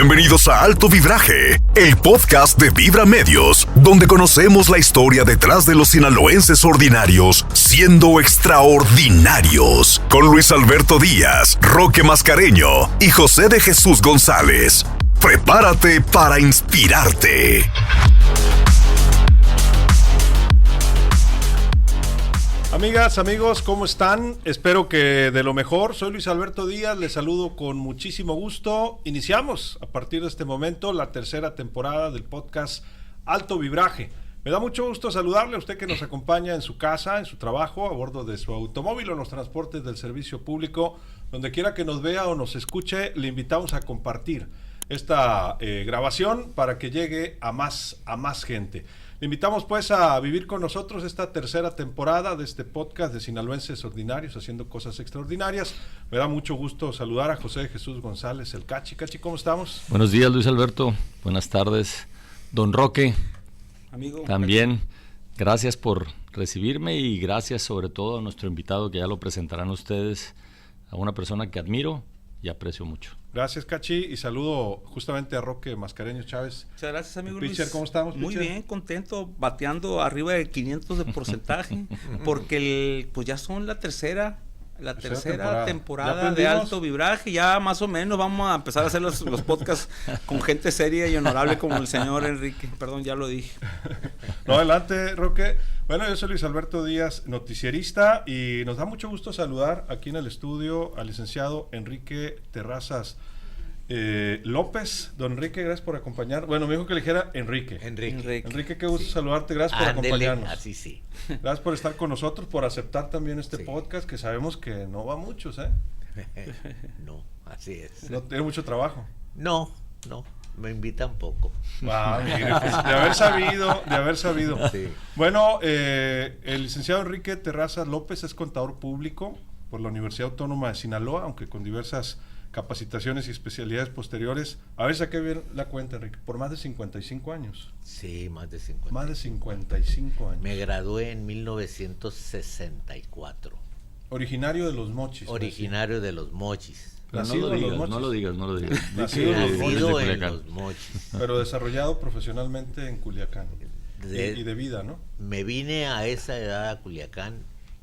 Bienvenidos a Alto Vibraje, el podcast de Vibra Medios, donde conocemos la historia detrás de los sinaloenses ordinarios siendo extraordinarios. Con Luis Alberto Díaz, Roque Mascareño y José de Jesús González. Prepárate para inspirarte. Amigas, amigos, ¿cómo están? Espero que de lo mejor. Soy Luis Alberto Díaz, les saludo con muchísimo gusto. Iniciamos a partir de este momento la tercera temporada del podcast Alto Vibraje. Me da mucho gusto saludarle a usted que nos acompaña en su casa, en su trabajo, a bordo de su automóvil o en los transportes del servicio público. Donde quiera que nos vea o nos escuche, le invitamos a compartir esta grabación para que llegue a más gente. Le invitamos pues a vivir con nosotros esta tercera temporada de este podcast de Sinaloenses Ordinarios haciendo cosas extraordinarias. Me da mucho gusto saludar a José de Jesús González, el Cachi. Cachi, ¿cómo estamos? Buenos días, Luis Alberto. Buenas tardes. Don Roque, amigo, también gracias por recibirme y gracias sobre todo a nuestro invitado que ya lo presentarán ustedes, a una persona que admiro y aprecio mucho. Gracias, Cachi, y saludo justamente a Roque Mascareño Chávez. Muchas gracias, amigo Luis. Luis. ¿Cómo estamos, Muy pitcher? bien, contento, bateando arriba de 500 de porcentaje, porque pues ya son la tercera temporada de Alto Vibraje. Ya más o menos vamos a empezar a hacer los podcasts con gente seria y honorable como el señor Enrique. Perdón, ya lo dije. No, adelante, Roque. Bueno, yo soy Luis Alberto Díaz, noticierista, y nos da mucho gusto saludar aquí en el estudio al licenciado Enrique Terrazas López. Don Enrique, gracias por acompañar. Bueno, me dijo que le dijera Enrique, qué gusto saludarte, gracias por acompañarnos. Así sí. Gracias por estar con nosotros, por aceptar también este podcast, que sabemos que no va a muchos, ¿eh? No, así es. No tiene mucho trabajo. No, me invitan poco. Mire, pues, de haber sabido. Sí. Bueno, el licenciado Enrique Terrazas López es contador público por la Universidad Autónoma de Sinaloa, aunque con diversas capacitaciones y especialidades posteriores. A ver, saqué bien la cuenta, Enrique, por más de 55 años. Sí, más de 50. Más de 55 años. Me gradué en 1964. Originario de Los Mochis. Originario de Los Mochis. Pero Nacido en Los Mochis. no lo digas. Nacido en Los Mochis. Nacido en Los Mochis. Pero desarrollado profesionalmente en Culiacán. Y de vida, ¿no? Me vine a esa edad a Culiacán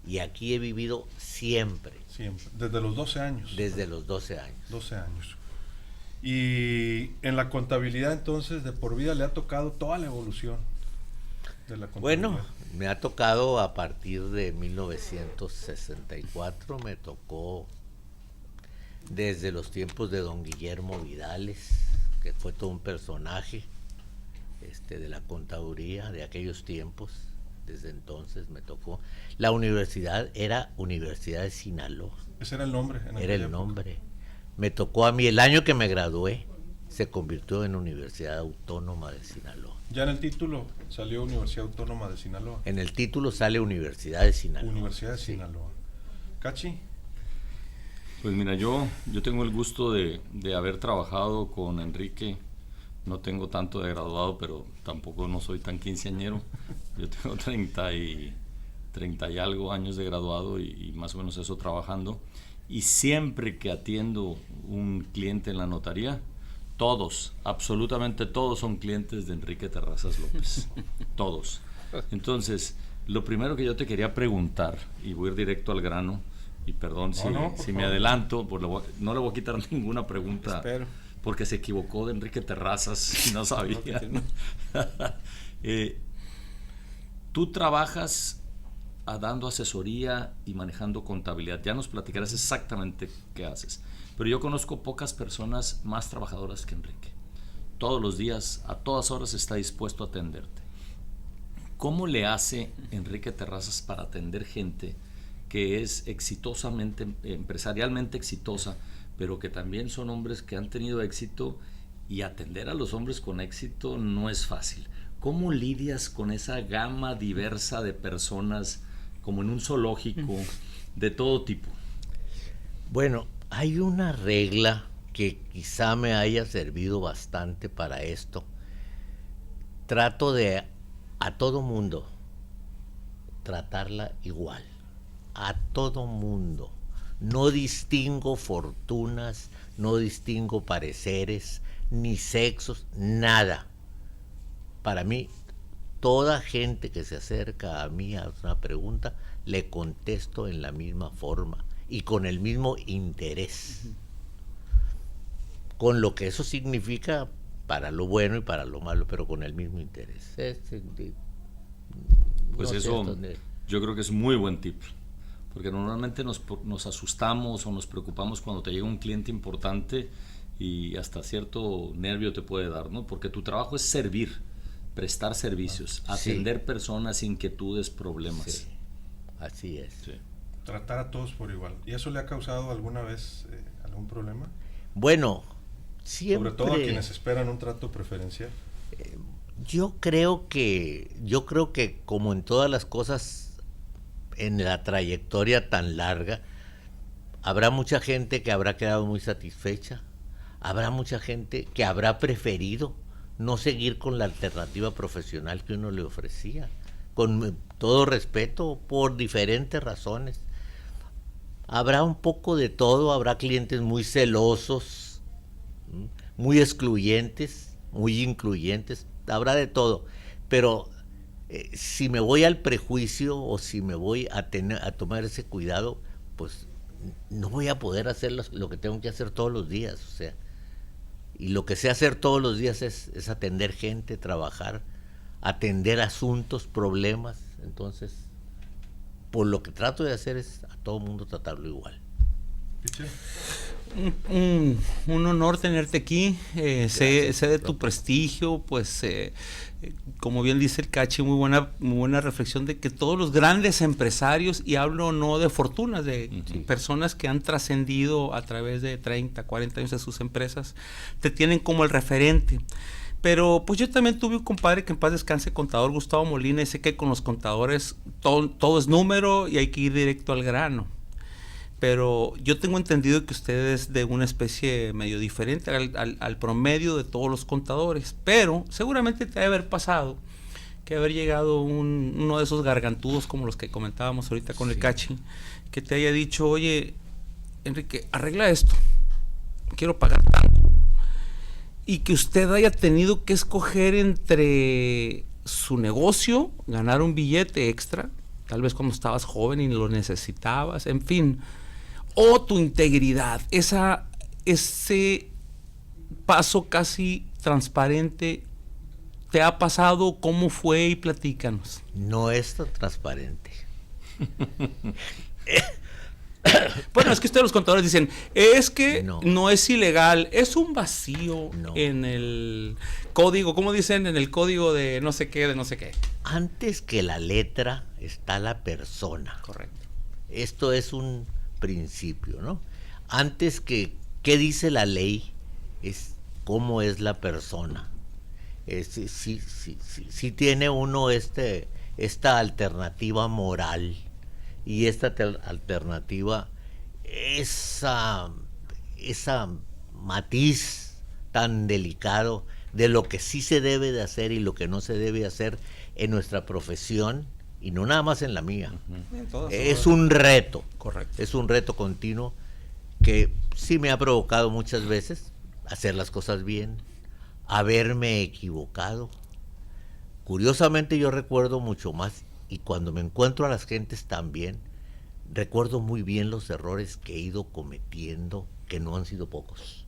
y aquí he vivido siempre. Siempre. Desde los 12 años. Desde los 12 años. 12 años. Y en la contabilidad, entonces, de por vida le ha tocado toda la evolución de la contabilidad. Bueno, me ha tocado a partir de 1964, me tocó desde los tiempos de don Guillermo Vidales, que fue todo un personaje de la contaduría de aquellos tiempos. Desde entonces me tocó. La universidad era Universidad de Sinaloa. Ese era el nombre. Era el nombre. Me tocó a mí, el año que me gradué, se convirtió en Universidad Autónoma de Sinaloa. Ya en el título salió Universidad Autónoma de Sinaloa. En el título sale Universidad de Sinaloa. Universidad de Sinaloa. Cachi. Pues mira, yo tengo el gusto de haber trabajado con Enrique. No tengo tanto de graduado, pero tampoco no soy tan quinceañero. Yo tengo 30 y algo años de graduado y más o menos eso trabajando. Y siempre que atiendo un cliente en la notaría, todos, absolutamente todos son clientes de Enrique Terrazas López. Todos. Entonces, lo primero que yo te quería preguntar, y voy a ir directo al grano, y perdón si me adelanto, no le voy a quitar ninguna pregunta. Espero. Porque se equivocó de Enrique Terrazas y no sabía. Tú trabajas dando asesoría y manejando contabilidad. Ya nos platicarás exactamente qué haces. Pero yo conozco pocas personas más trabajadoras que Enrique. Todos los días, a todas horas está dispuesto a atenderte. ¿Cómo le hace Enrique Terrazas para atender gente que es empresarialmente exitosa, pero que también son hombres que han tenido éxito, y atender a los hombres con éxito no es fácil? ¿Cómo lidias con esa gama diversa de personas, como en un zoológico, de todo tipo? Bueno, hay una regla que quizá me haya servido bastante para esto. Trato de a todo mundo tratarla igual, a todo mundo. No distingo fortunas, no distingo pareceres, ni sexos, nada. Para mí, toda gente que se acerca a mí a una pregunta, le contesto en la misma forma y con el mismo interés. Con lo que eso significa para lo bueno y para lo malo, pero con el mismo interés. Pues eso, yo creo que es muy buen tip, porque normalmente nos asustamos o nos preocupamos cuando te llega un cliente importante y hasta cierto nervio te puede dar, ¿no? Porque tu trabajo es servir, prestar servicios, atender personas, inquietudes, problemas. Sí, así es. Sí. Tratar a todos por igual. ¿Y eso le ha causado alguna vez algún problema? Bueno, siempre... Sobre todo a quienes esperan un trato preferencial. Yo creo que como en todas las cosas en la trayectoria tan larga, habrá mucha gente que habrá quedado muy satisfecha, habrá mucha gente que habrá preferido no seguir con la alternativa profesional que uno le ofrecía, con todo respeto, por diferentes razones. Habrá un poco de todo, habrá clientes muy celosos, muy excluyentes, muy incluyentes, habrá de todo, pero si me voy al prejuicio o si me voy a tomar ese cuidado, pues no voy a poder hacer lo que tengo que hacer todos los días, o sea, y lo que sé hacer todos los días es atender gente, trabajar, atender asuntos, problemas. Entonces, por lo que trato de hacer es a todo mundo tratarlo igual. Un honor tenerte aquí. Sé de tu prestigio, pues como bien dice el Cachi, muy buena reflexión de que todos los grandes empresarios, y hablo no de fortunas, de personas que han trascendido a través de 30, 40 años de sus empresas, te tienen como el referente. Pero pues yo también tuve un compadre que en paz descanse, contador Gustavo Molina, y sé que con los contadores todo es número y hay que ir directo al grano. Pero yo tengo entendido que usted es de una especie medio diferente al promedio de todos los contadores, pero seguramente te debe haber pasado que haber llegado uno de esos gargantudos como los que comentábamos ahorita con el Cachi, que te haya dicho, oye, Enrique, arregla esto, quiero pagar tanto. Y que usted haya tenido que escoger entre su negocio, ganar un billete extra, tal vez cuando estabas joven y lo necesitabas, en fin, o tu integridad, ese paso casi transparente, ¿te ha pasado? ¿Cómo fue? Y platícanos. No es tan transparente. Bueno, es que ustedes los contadores dicen, es que no es ilegal, es un vacío en el código, ¿cómo dicen? En el código de no sé qué, Antes que la letra está la persona. Correcto. Esto es un principio, ¿no? Antes que qué dice la ley, es cómo es la persona. Si tiene uno esta alternativa moral, y esta alternativa, esa matiz tan delicado de lo que sí se debe de hacer y lo que no se debe hacer en nuestra profesión, y no nada más en la mía. Es un reto. Correcto. Es un reto continuo que sí me ha provocado muchas veces hacer las cosas bien, haberme equivocado. Curiosamente yo recuerdo mucho más, y cuando me encuentro a las gentes también, recuerdo muy bien los errores que he ido cometiendo, que no han sido pocos,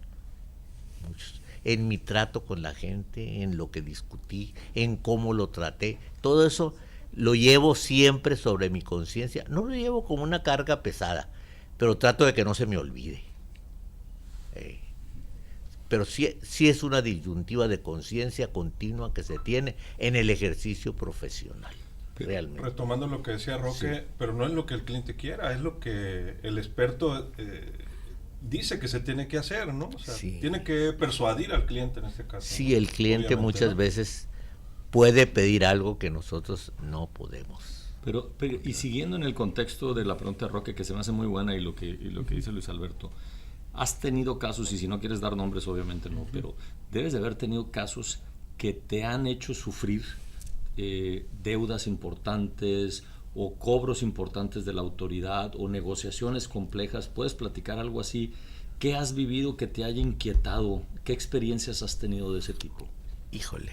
muchos. En mi trato con la gente, en lo que discutí, en cómo lo traté, todo eso lo llevo siempre sobre mi conciencia. No lo llevo como una carga pesada, pero trato de que no se me olvide. Pero sí es una disyuntiva de conciencia continua que se tiene en el ejercicio profesional. Realmente. Retomando lo que decía Roque, pero no es lo que el cliente quiera, es lo que el experto dice que se tiene que hacer, ¿no? O sea, tiene que persuadir al cliente en este caso. Sí, ¿no? El cliente muchas veces puede pedir algo que nosotros no podemos. Pero y siguiendo en el contexto de la pregunta de Roque, que se me hace muy buena, y lo que dice Luis Alberto, has tenido casos, y si no quieres dar nombres obviamente no, pero debes de haber tenido casos que te han hecho sufrir deudas importantes o cobros importantes de la autoridad o negociaciones complejas. ¿Puedes platicar algo así? ¿Qué has vivido que te haya inquietado? ¿Qué experiencias has tenido de ese tipo? Híjole,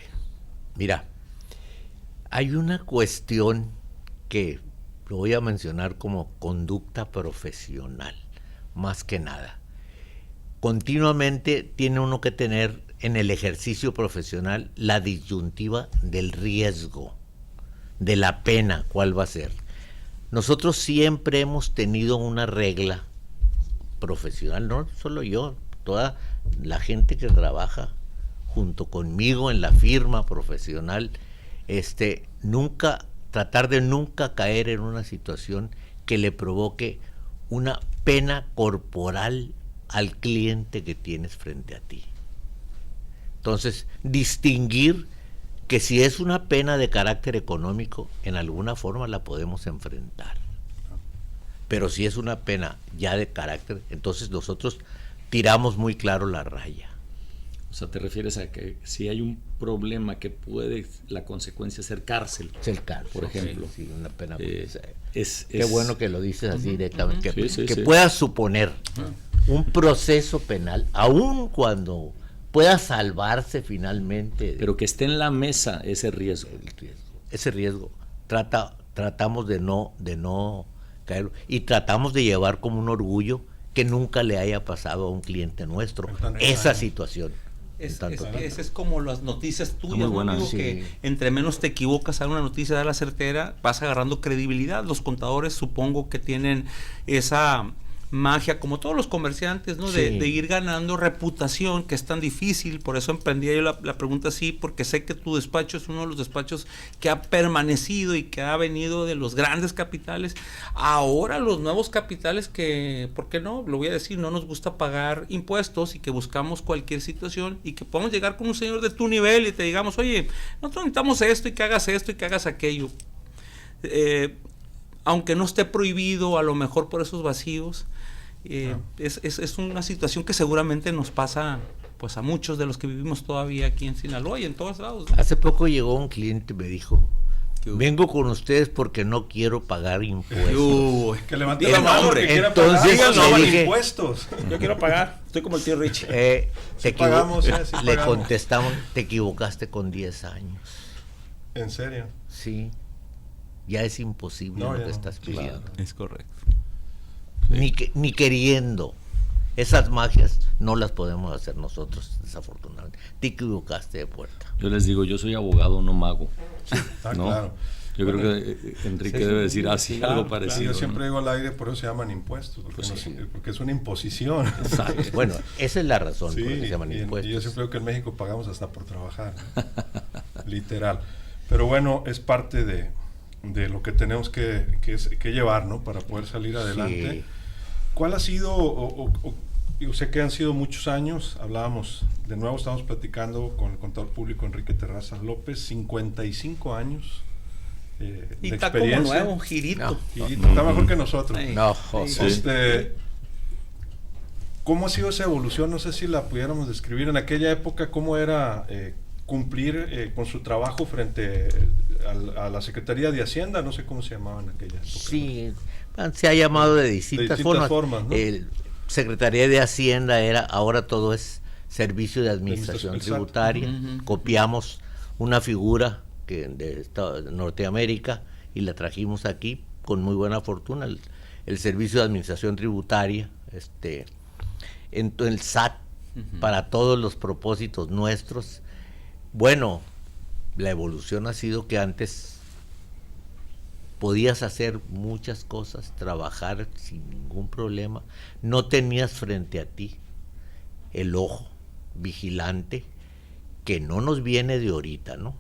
mira, hay una cuestión que lo voy a mencionar como conducta profesional, más que nada. Continuamente tiene uno que tener en el ejercicio profesional la disyuntiva del riesgo, de la pena, cuál va a ser. Nosotros siempre hemos tenido una regla profesional, no solo yo, toda la gente que trabaja junto conmigo en la firma profesional, tratar de nunca caer en una situación que le provoque una pena corporal al cliente que tienes frente a ti. Entonces, distinguir que si es una pena de carácter económico, en alguna forma la podemos enfrentar. Pero si es una pena ya de carácter, entonces nosotros tiramos muy claro la raya. O sea, ¿te refieres a que si hay un problema que puede la consecuencia ser cárcel? Ser cárcel, por ejemplo. Sí, una pena. Qué bueno que lo dices así directamente. Que sí. puedas suponer un proceso penal, aun cuando pueda salvarse finalmente. Pero que esté en la mesa ese riesgo. Ese riesgo. Tratamos de no caer y tratamos de llevar como un orgullo que nunca le haya pasado a un cliente nuestro esa situación. Esa es como las noticias tuyas, muy buena, ¿no, amigo? sí. Que entre menos te equivocas a una noticia de la certera, vas agarrando credibilidad. Los contadores supongo que tienen esa magia, como todos los comerciantes, ¿no? Sí. De ir ganando reputación, que es tan difícil. Por eso emprendía yo la pregunta así, porque sé que tu despacho es uno de los despachos que ha permanecido y que ha venido de los grandes capitales. Ahora los nuevos capitales que, ¿por qué no? Lo voy a decir, no nos gusta pagar impuestos y que buscamos cualquier situación y que podamos llegar con un señor de tu nivel y te digamos, oye, nosotros necesitamos esto y que hagas aquello. Aunque no esté prohibido, a lo mejor por esos vacíos, es una situación que seguramente nos pasa pues a muchos de los que vivimos todavía aquí en Sinaloa y en todos lados, ¿no? Hace poco llegó un cliente y me dijo, vengo con ustedes porque no quiero pagar impuestos. Que levante la mano que quiera entonces pagar, le no dije, impuestos. Yo quiero pagar, estoy como el tío Rich. Sí pagamos, sí le pagamos. contestamos, te equivocaste con 10 años. ¿En serio? Sí, ya es imposible No, lo ya que no. estás pidiendo. Claro. Es correcto. Ni queriendo. Esas magias no las podemos hacer nosotros, desafortunadamente. Te equivocaste de puerta. Yo les digo, yo soy abogado, no mago. ¿no? Claro. Yo creo que Enrique debe decir así, algo parecido. Yo siempre ¿no? digo al aire, por eso se llaman impuestos, porque, Pues sí. porque es una imposición. Exacto. Bueno, esa es la razón Sí, por la que se llaman y impuestos. yo siempre digo que en México pagamos hasta por trabajar, ¿no? Literal. Pero bueno, es parte de lo que tenemos que llevar, ¿no? Para poder salir adelante. Sí. ¿Cuál ha sido, yo sé que han sido muchos años, hablábamos, de nuevo estamos platicando con el contador público Enrique Terrazas López, 55 años Y de está como experiencia. nuevo, girito. Y está mejor que nosotros. Ay. No, José. ¿Cómo ha sido esa evolución? No sé si la pudiéramos describir en aquella época, cómo era cumplir con su trabajo frente a la Secretaría de Hacienda, no sé cómo se llamaba en aquella época. Sí, se ha llamado de distintas formas, ¿no? Secretaría de Hacienda ahora todo es Servicio de Administración Exacto. Tributaria. Copiamos una figura de Norteamérica y la trajimos aquí con muy buena fortuna, el Servicio de Administración Tributaria, el SAT, para todos los propósitos nuestros. Bueno, la evolución ha sido que antes podías hacer muchas cosas, trabajar sin ningún problema, no tenías frente a ti el ojo vigilante, que no nos viene de ahorita, ¿no?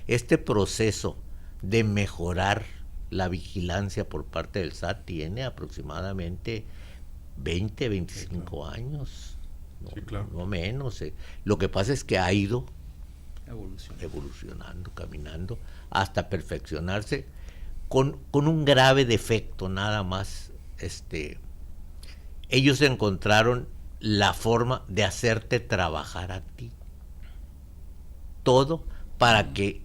Este proceso de mejorar la vigilancia por parte del SAT tiene aproximadamente 20, 25 años, no menos. Lo que pasa es que ha ido evolucionando, caminando, hasta perfeccionarse, con un grave defecto nada más. Ellos encontraron la forma de hacerte trabajar a ti, todo para que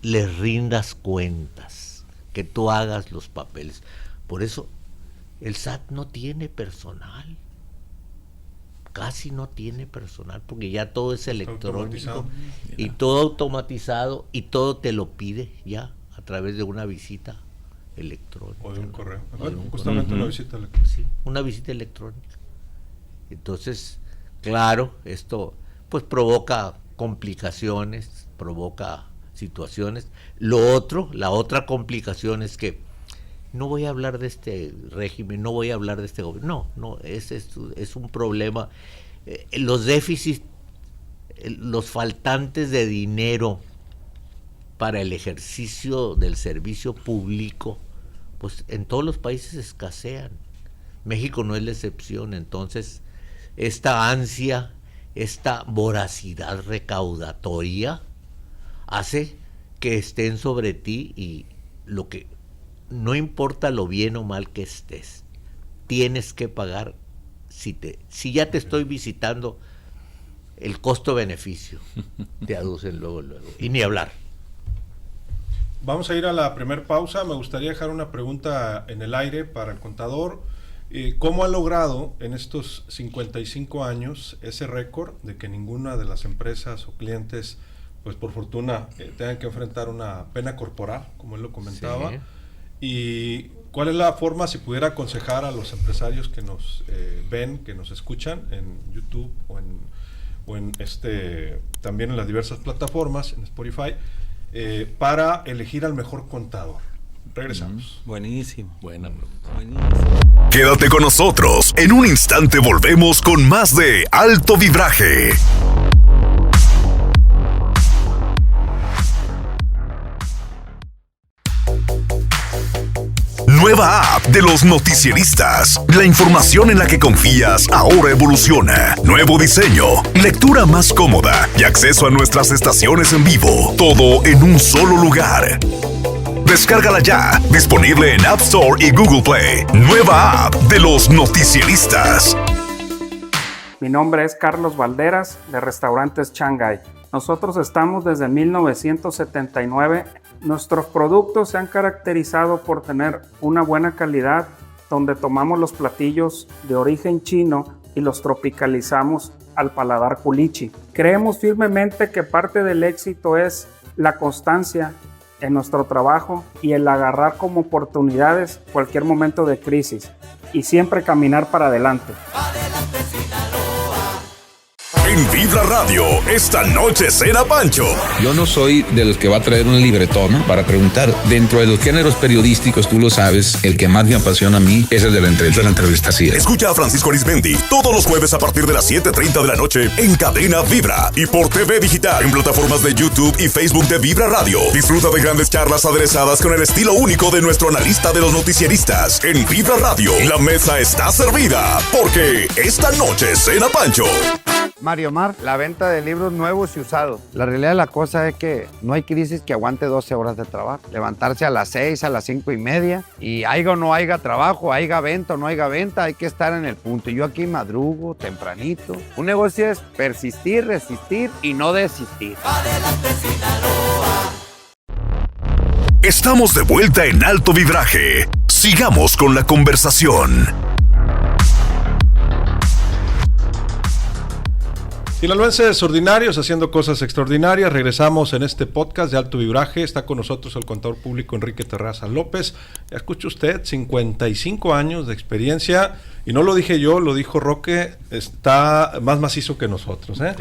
les rindas cuentas, que tú hagas los papeles. Por eso el SAT no tiene personal. casi no tiene personal porque ya todo es electrónico y Mira. todo automatizado y todo te lo pide ya a través de una visita electrónica. O de un correo. O de un Justamente correo. una visita electrónica. Sí, una visita electrónica. Entonces, claro, esto pues provoca complicaciones, provoca situaciones. La otra complicación es que no voy a hablar de este régimen, no voy a hablar de este gobierno. No, es un problema. Los déficits, los faltantes de dinero para el ejercicio del servicio público, pues en todos los países escasean. México no es la excepción. Entonces, esta ansia, esta voracidad recaudatoria hace que estén sobre ti y lo que no importa lo bien o mal que estés, tienes que pagar. Si ya te estoy visitando, el costo-beneficio te aducen luego, y ni hablar. Vamos a ir a la primer pausa. Me gustaría dejar una pregunta en el aire para el contador. ¿Cómo ha logrado en estos 55 años ese récord de que ninguna de las empresas o clientes, pues por fortuna, tengan que enfrentar una pena corporal, como él lo comentaba? Sí. ¿Y cuál es la forma, si pudiera aconsejar a los empresarios que nos ven, que nos escuchan en YouTube o en también en las diversas plataformas, en Spotify, para elegir al mejor contador? Regresamos. Buenísimo. Buena pregunta. Buenísimo. Quédate con nosotros. En un instante volvemos con más de Alto Vibraje. Nueva app de los noticieristas. La información en la que confías ahora evoluciona. Nuevo diseño, lectura más cómoda y acceso a nuestras estaciones en vivo. Todo en un solo lugar. Descárgala ya. Disponible en App Store y Google Play. Nueva app de los noticieristas. Mi nombre es Carlos Valderas, de Restaurantes Shanghai. Nosotros estamos desde 1979. Nuestros productos se han caracterizado por tener una buena calidad, donde tomamos los platillos de origen chino y los tropicalizamos al paladar culichi. Creemos firmemente que parte del éxito es la constancia en nuestro trabajo y el agarrar como oportunidades cualquier momento de crisis y siempre caminar para adelante. En Vibra Radio, esta noche cena Pancho. Yo no soy de los que va a traer un libretón para preguntar. Dentro de los géneros periodísticos, tú lo sabes, el que más me apasiona a mí es el de la entrevista. Así es. Escucha a Francisco Arizmendi todos los jueves a partir de las 7:30 de la noche en Cadena Vibra y por TV Digital en plataformas de YouTube y Facebook de Vibra Radio. Disfruta de grandes charlas aderezadas con el estilo único de nuestro analista de los noticieristas. En Vibra Radio, la mesa está servida porque esta noche cena Pancho. Mario Mar, la venta de libros nuevos y usados. La realidad de la cosa es que no hay crisis que aguante 12 horas de trabajo. Levantarse a las 6, a las 5:30 y haya o no haya trabajo, haya venta o no haya venta, hay que estar en el punto. Yo aquí madrugo tempranito. Un negocio es persistir, resistir y no desistir. Estamos de vuelta en Alto Vibraje. Sigamos con la conversación. Sinaloenses ordinarios haciendo cosas extraordinarias. Regresamos en este podcast de Alto Vibraje. Está con nosotros el contador público Enrique Terraza López. Ya escucha usted, 55 años de experiencia. Y no lo dije yo, lo dijo Roque. Está más macizo que nosotros, ¿eh?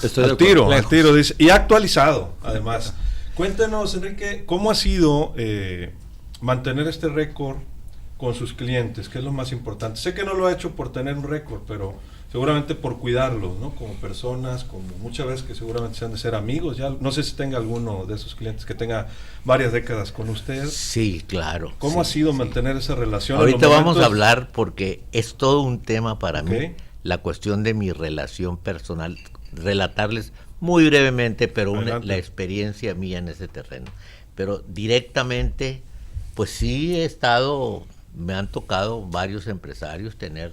Estoy de Al tiro, acuerdo. al tiro, dice. Y actualizado, además. Cuéntanos, Enrique, ¿cómo ha sido mantener este récord con sus clientes? ¿Qué es lo más importante? Sé que no lo ha hecho por tener un récord, pero seguramente por cuidarlos, ¿no? Como personas, como muchas veces que seguramente se han de ser amigos. Ya no sé si tenga alguno de esos clientes que tenga varias décadas con usted. Sí, claro. ¿Cómo sí, ha sido sí. mantener esa relación? Ahorita en los vamos a momentos- hablar porque es todo un tema para Ok. mí, la cuestión de mi relación personal, relatarles muy brevemente, pero Adelante. la experiencia mía en ese terreno. Pero directamente, pues sí me han tocado varios empresarios, tener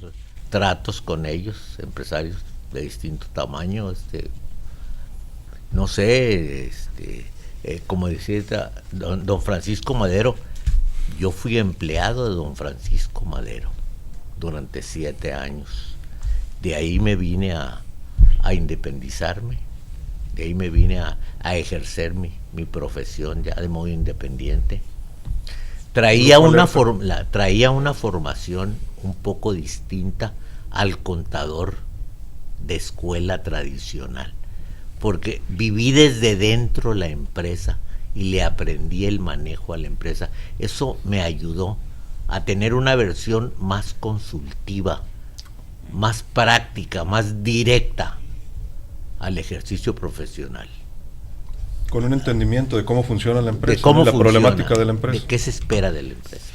tratos con ellos, empresarios de distinto tamaño, no sé, como decía don Francisco Madero. Yo fui empleado de don Francisco Madero durante 7 años De ahí me vine a independizarme, de ahí me vine a ejercer mi profesión ya de modo independiente. Traía una formación un poco distinta al contador de escuela tradicional, porque viví desde dentro la empresa y le aprendí el manejo a la empresa. Eso me ayudó a tener una versión más consultiva, más práctica, más directa al ejercicio profesional. Con un entendimiento de cómo funciona la empresa, De cómo la funciona, problemática de la empresa. de qué se espera de la empresa.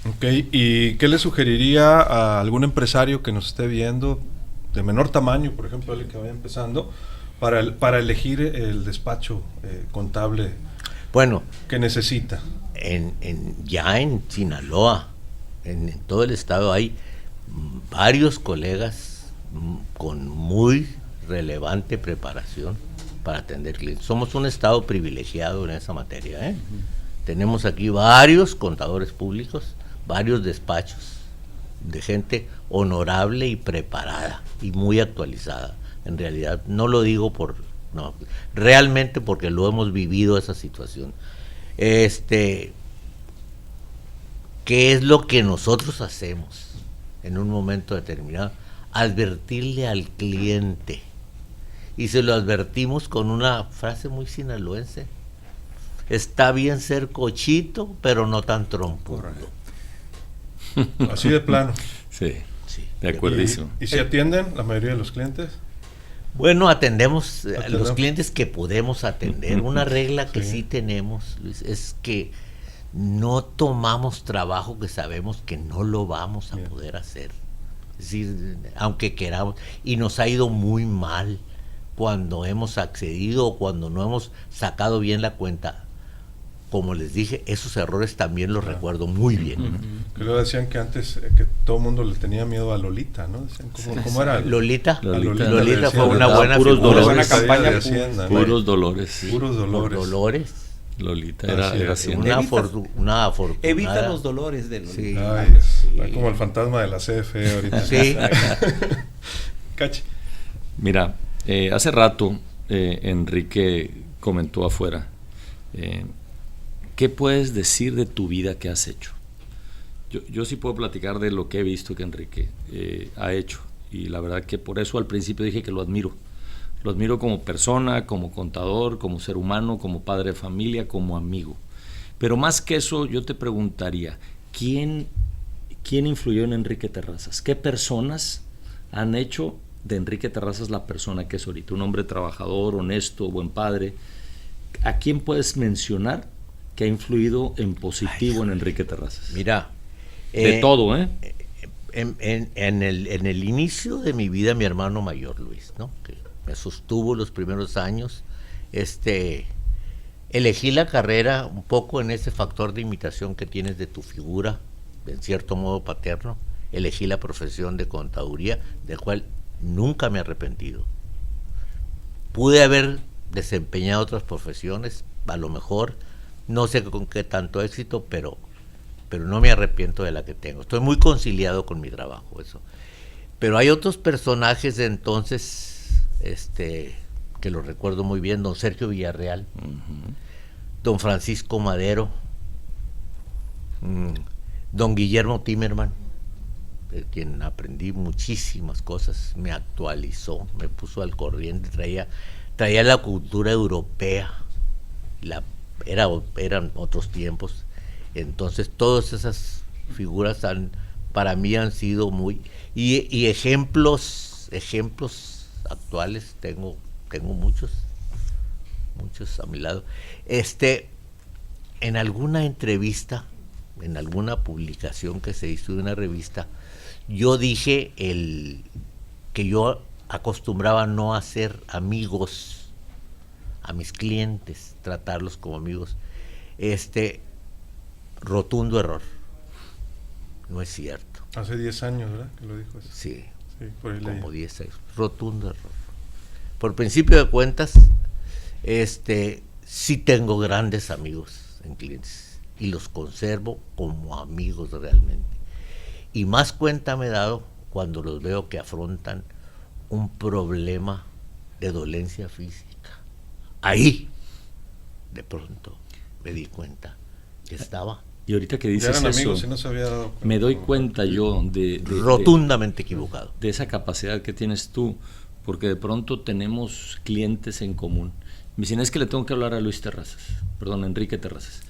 Ok, ¿y qué le sugeriría a algún empresario que nos esté viendo, de menor tamaño, por ejemplo, alguien que vaya empezando, para elegir el despacho contable Bueno, que necesita? ya en Sinaloa, en todo el estado, hay varios colegas con muy relevante preparación para atender clientes. Somos un estado privilegiado en esa materia, ¿eh? Tenemos aquí varios contadores públicos, varios despachos de gente honorable y preparada y muy actualizada. En realidad, no lo digo realmente porque lo hemos vivido esa situación. ¿Qué es lo que nosotros hacemos en un momento determinado? Advertirle al cliente. Y se lo advertimos con una frase muy sinaloense: está bien ser cochito, pero no tan trompudo. Así de plano. Sí, de acuerdísimo. ¿Y si atienden la mayoría de los clientes? Bueno, atendemos a los clientes que podemos atender. Una regla que sí tenemos, Luis, es que no tomamos trabajo que sabemos que no lo vamos a poder hacer. Es decir, aunque queramos, y nos ha ido muy mal cuando hemos accedido o cuando no hemos sacado bien la cuenta. Como les dije, esos errores también los recuerdo muy bien. Que luego decían que antes que todo el mundo le tenía miedo a Lolita, ¿no? Decían, ¿cómo era? Lolita Lolita fue una buena puros figura. dolores. Buena campaña de Hacienda, ¿no? Puros dolores. Sí. Puros dolores. Dolores. Lolita era Hacienda. Una afortunada. Evita los dolores de Lolita. Sí. Ay, sí. Como el fantasma de la CFE ahorita. Sí. Cachi. Mira, hace rato Enrique comentó afuera, ¿qué puedes decir de tu vida que has hecho? Yo sí puedo platicar de lo que he visto que Enrique ha hecho, y la verdad que por eso al principio dije que lo admiro. Lo admiro como persona, como contador, como ser humano, como padre de familia, como amigo. Pero más que eso, yo te preguntaría, ¿quién influyó en Enrique Terrazas? ¿Qué personas han hecho de Enrique Terrazas la persona que es ahorita? Un hombre trabajador, honesto, buen padre. ¿A quién puedes mencionar que ha influido en positivo en Enrique Terrazas? Mira, de todo, ¿eh? En el inicio de mi vida, mi hermano mayor, Luis, ¿no? Que me sostuvo los primeros años. Elegí la carrera un poco en ese factor de imitación que tienes de tu figura, en cierto modo paterno. Elegí la profesión de contaduría, del cual nunca me he arrepentido. Pude haber desempeñado otras profesiones, a lo mejor, no sé con qué tanto éxito, pero no me arrepiento de la que tengo. Estoy muy conciliado con mi trabajo, eso. Pero hay otros personajes de entonces, que los recuerdo muy bien: don Sergio Villarreal, don Francisco Madero, don Guillermo Timerman, de quien aprendí muchísimas cosas, me actualizó, me puso al corriente, traía la cultura europea, eran otros tiempos. Entonces todas esas figuras para mí han sido muy... Y ejemplos actuales tengo muchos a mi lado. En alguna entrevista, en alguna publicación que se hizo de una revista, yo dije que yo acostumbraba no hacer amigos a mis clientes, tratarlos como amigos. Rotundo error. No es cierto. Hace 10 años, ¿verdad? Que lo dijo eso. Sí, por ahí como leí. 10 años. Rotundo error. Por principio de cuentas, sí tengo grandes amigos en clientes y los conservo como amigos realmente. Y más cuenta me he dado cuando los veo que afrontan un problema de dolencia física. Ahí, de pronto, me di cuenta que estaba... Y ahorita que dices eran eso, amigos y no se había dado cuenta. me doy cuenta yo de rotundamente equivocado. De esa capacidad que tienes tú, porque de pronto tenemos clientes en común. Me dicen, es que le tengo que hablar a Enrique Terrazas.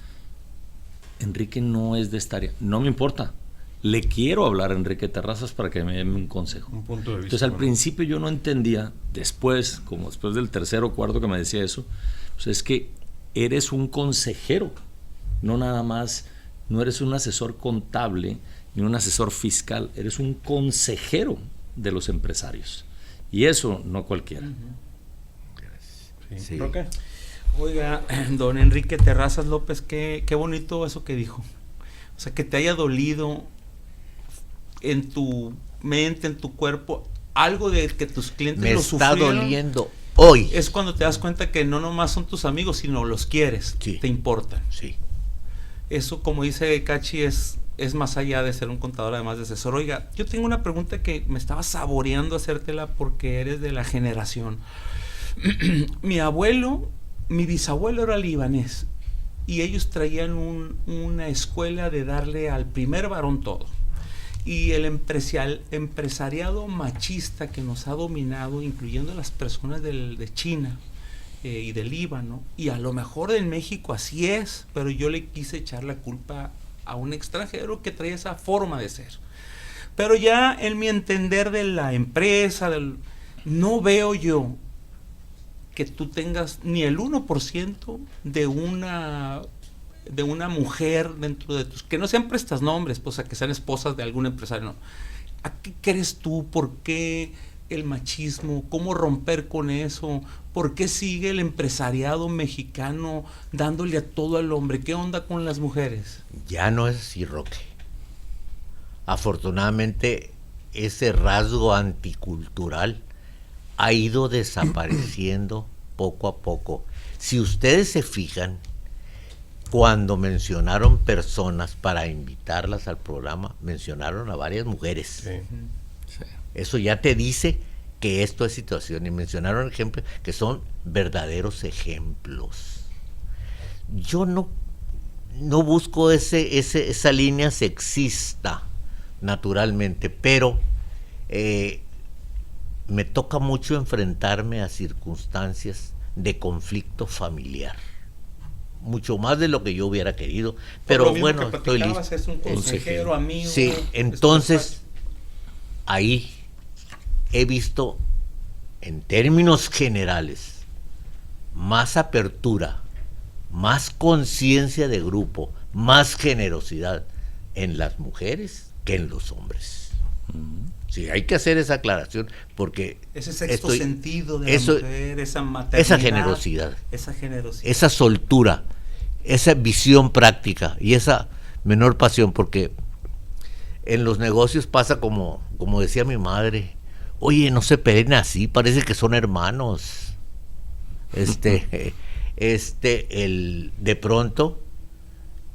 Enrique no es de esta área, no me importa. Le quiero hablar a Enrique Terrazas para que me dé un consejo. Un punto de vista. Entonces al principio yo no entendía, después del tercero o cuarto que me decía eso, pues es que eres un consejero, no nada más, no eres un asesor contable ni un asesor fiscal, eres un consejero de los empresarios. Y eso no cualquiera. Sí. ¿Por qué? Oiga, don Enrique Terrazas López, qué bonito eso que dijo. O sea, que te haya dolido en tu mente, en tu cuerpo, algo de que tus clientes me lo está sufrieron. doliendo hoy. Es cuando te das cuenta que no nomás son tus amigos, sino los quieres, Sí. te importan. Sí. Eso, como dice Cachi, es más allá de ser un contador, además de asesor. Oiga, yo tengo una pregunta que me estaba saboreando hacértela porque eres de la generación. Mi bisabuelo era libanés y ellos traían una escuela de darle al primer varón todo. Y el empresariado machista que nos ha dominado, incluyendo las personas de China y del Líbano, y a lo mejor en México así es, pero yo le quise echar la culpa a un extranjero que traía esa forma de ser. Pero ya en mi entender de la empresa, no veo yo que tú tengas ni el 1% de una mujer dentro de tus, que no sean prestanombres, pues, o sea, que sean esposas de algún empresario, no. ¿A qué crees tú? ¿Por qué el machismo? ¿Cómo romper con eso? ¿Por qué sigue el empresariado mexicano dándole a todo al hombre? ¿Qué onda con las mujeres? Ya no es así, Roque. Afortunadamente, ese rasgo anticultural ha ido desapareciendo poco a poco. Si ustedes se fijan, cuando mencionaron personas para invitarlas al programa, mencionaron a varias mujeres. Sí. Sí. Eso ya te dice que esto es situación. Y mencionaron ejemplos que son verdaderos ejemplos. Yo no busco esa línea sexista, naturalmente, pero me toca mucho enfrentarme a circunstancias de conflicto familiar. Mucho más de lo que yo hubiera querido, pero bueno, estoy listo. Es un consejero, amigo. Sí, entonces ahí he visto, en términos generales, más apertura, más conciencia de grupo, más generosidad en las mujeres que en los hombres. Sí, hay que hacer esa aclaración porque ese sexto sentido de la mujer, esa maternidad, esa generosidad, esa soltura, esa visión práctica y esa menor pasión, porque en los negocios pasa como decía mi madre, oye, no se peleen así, parece que son hermanos. De pronto,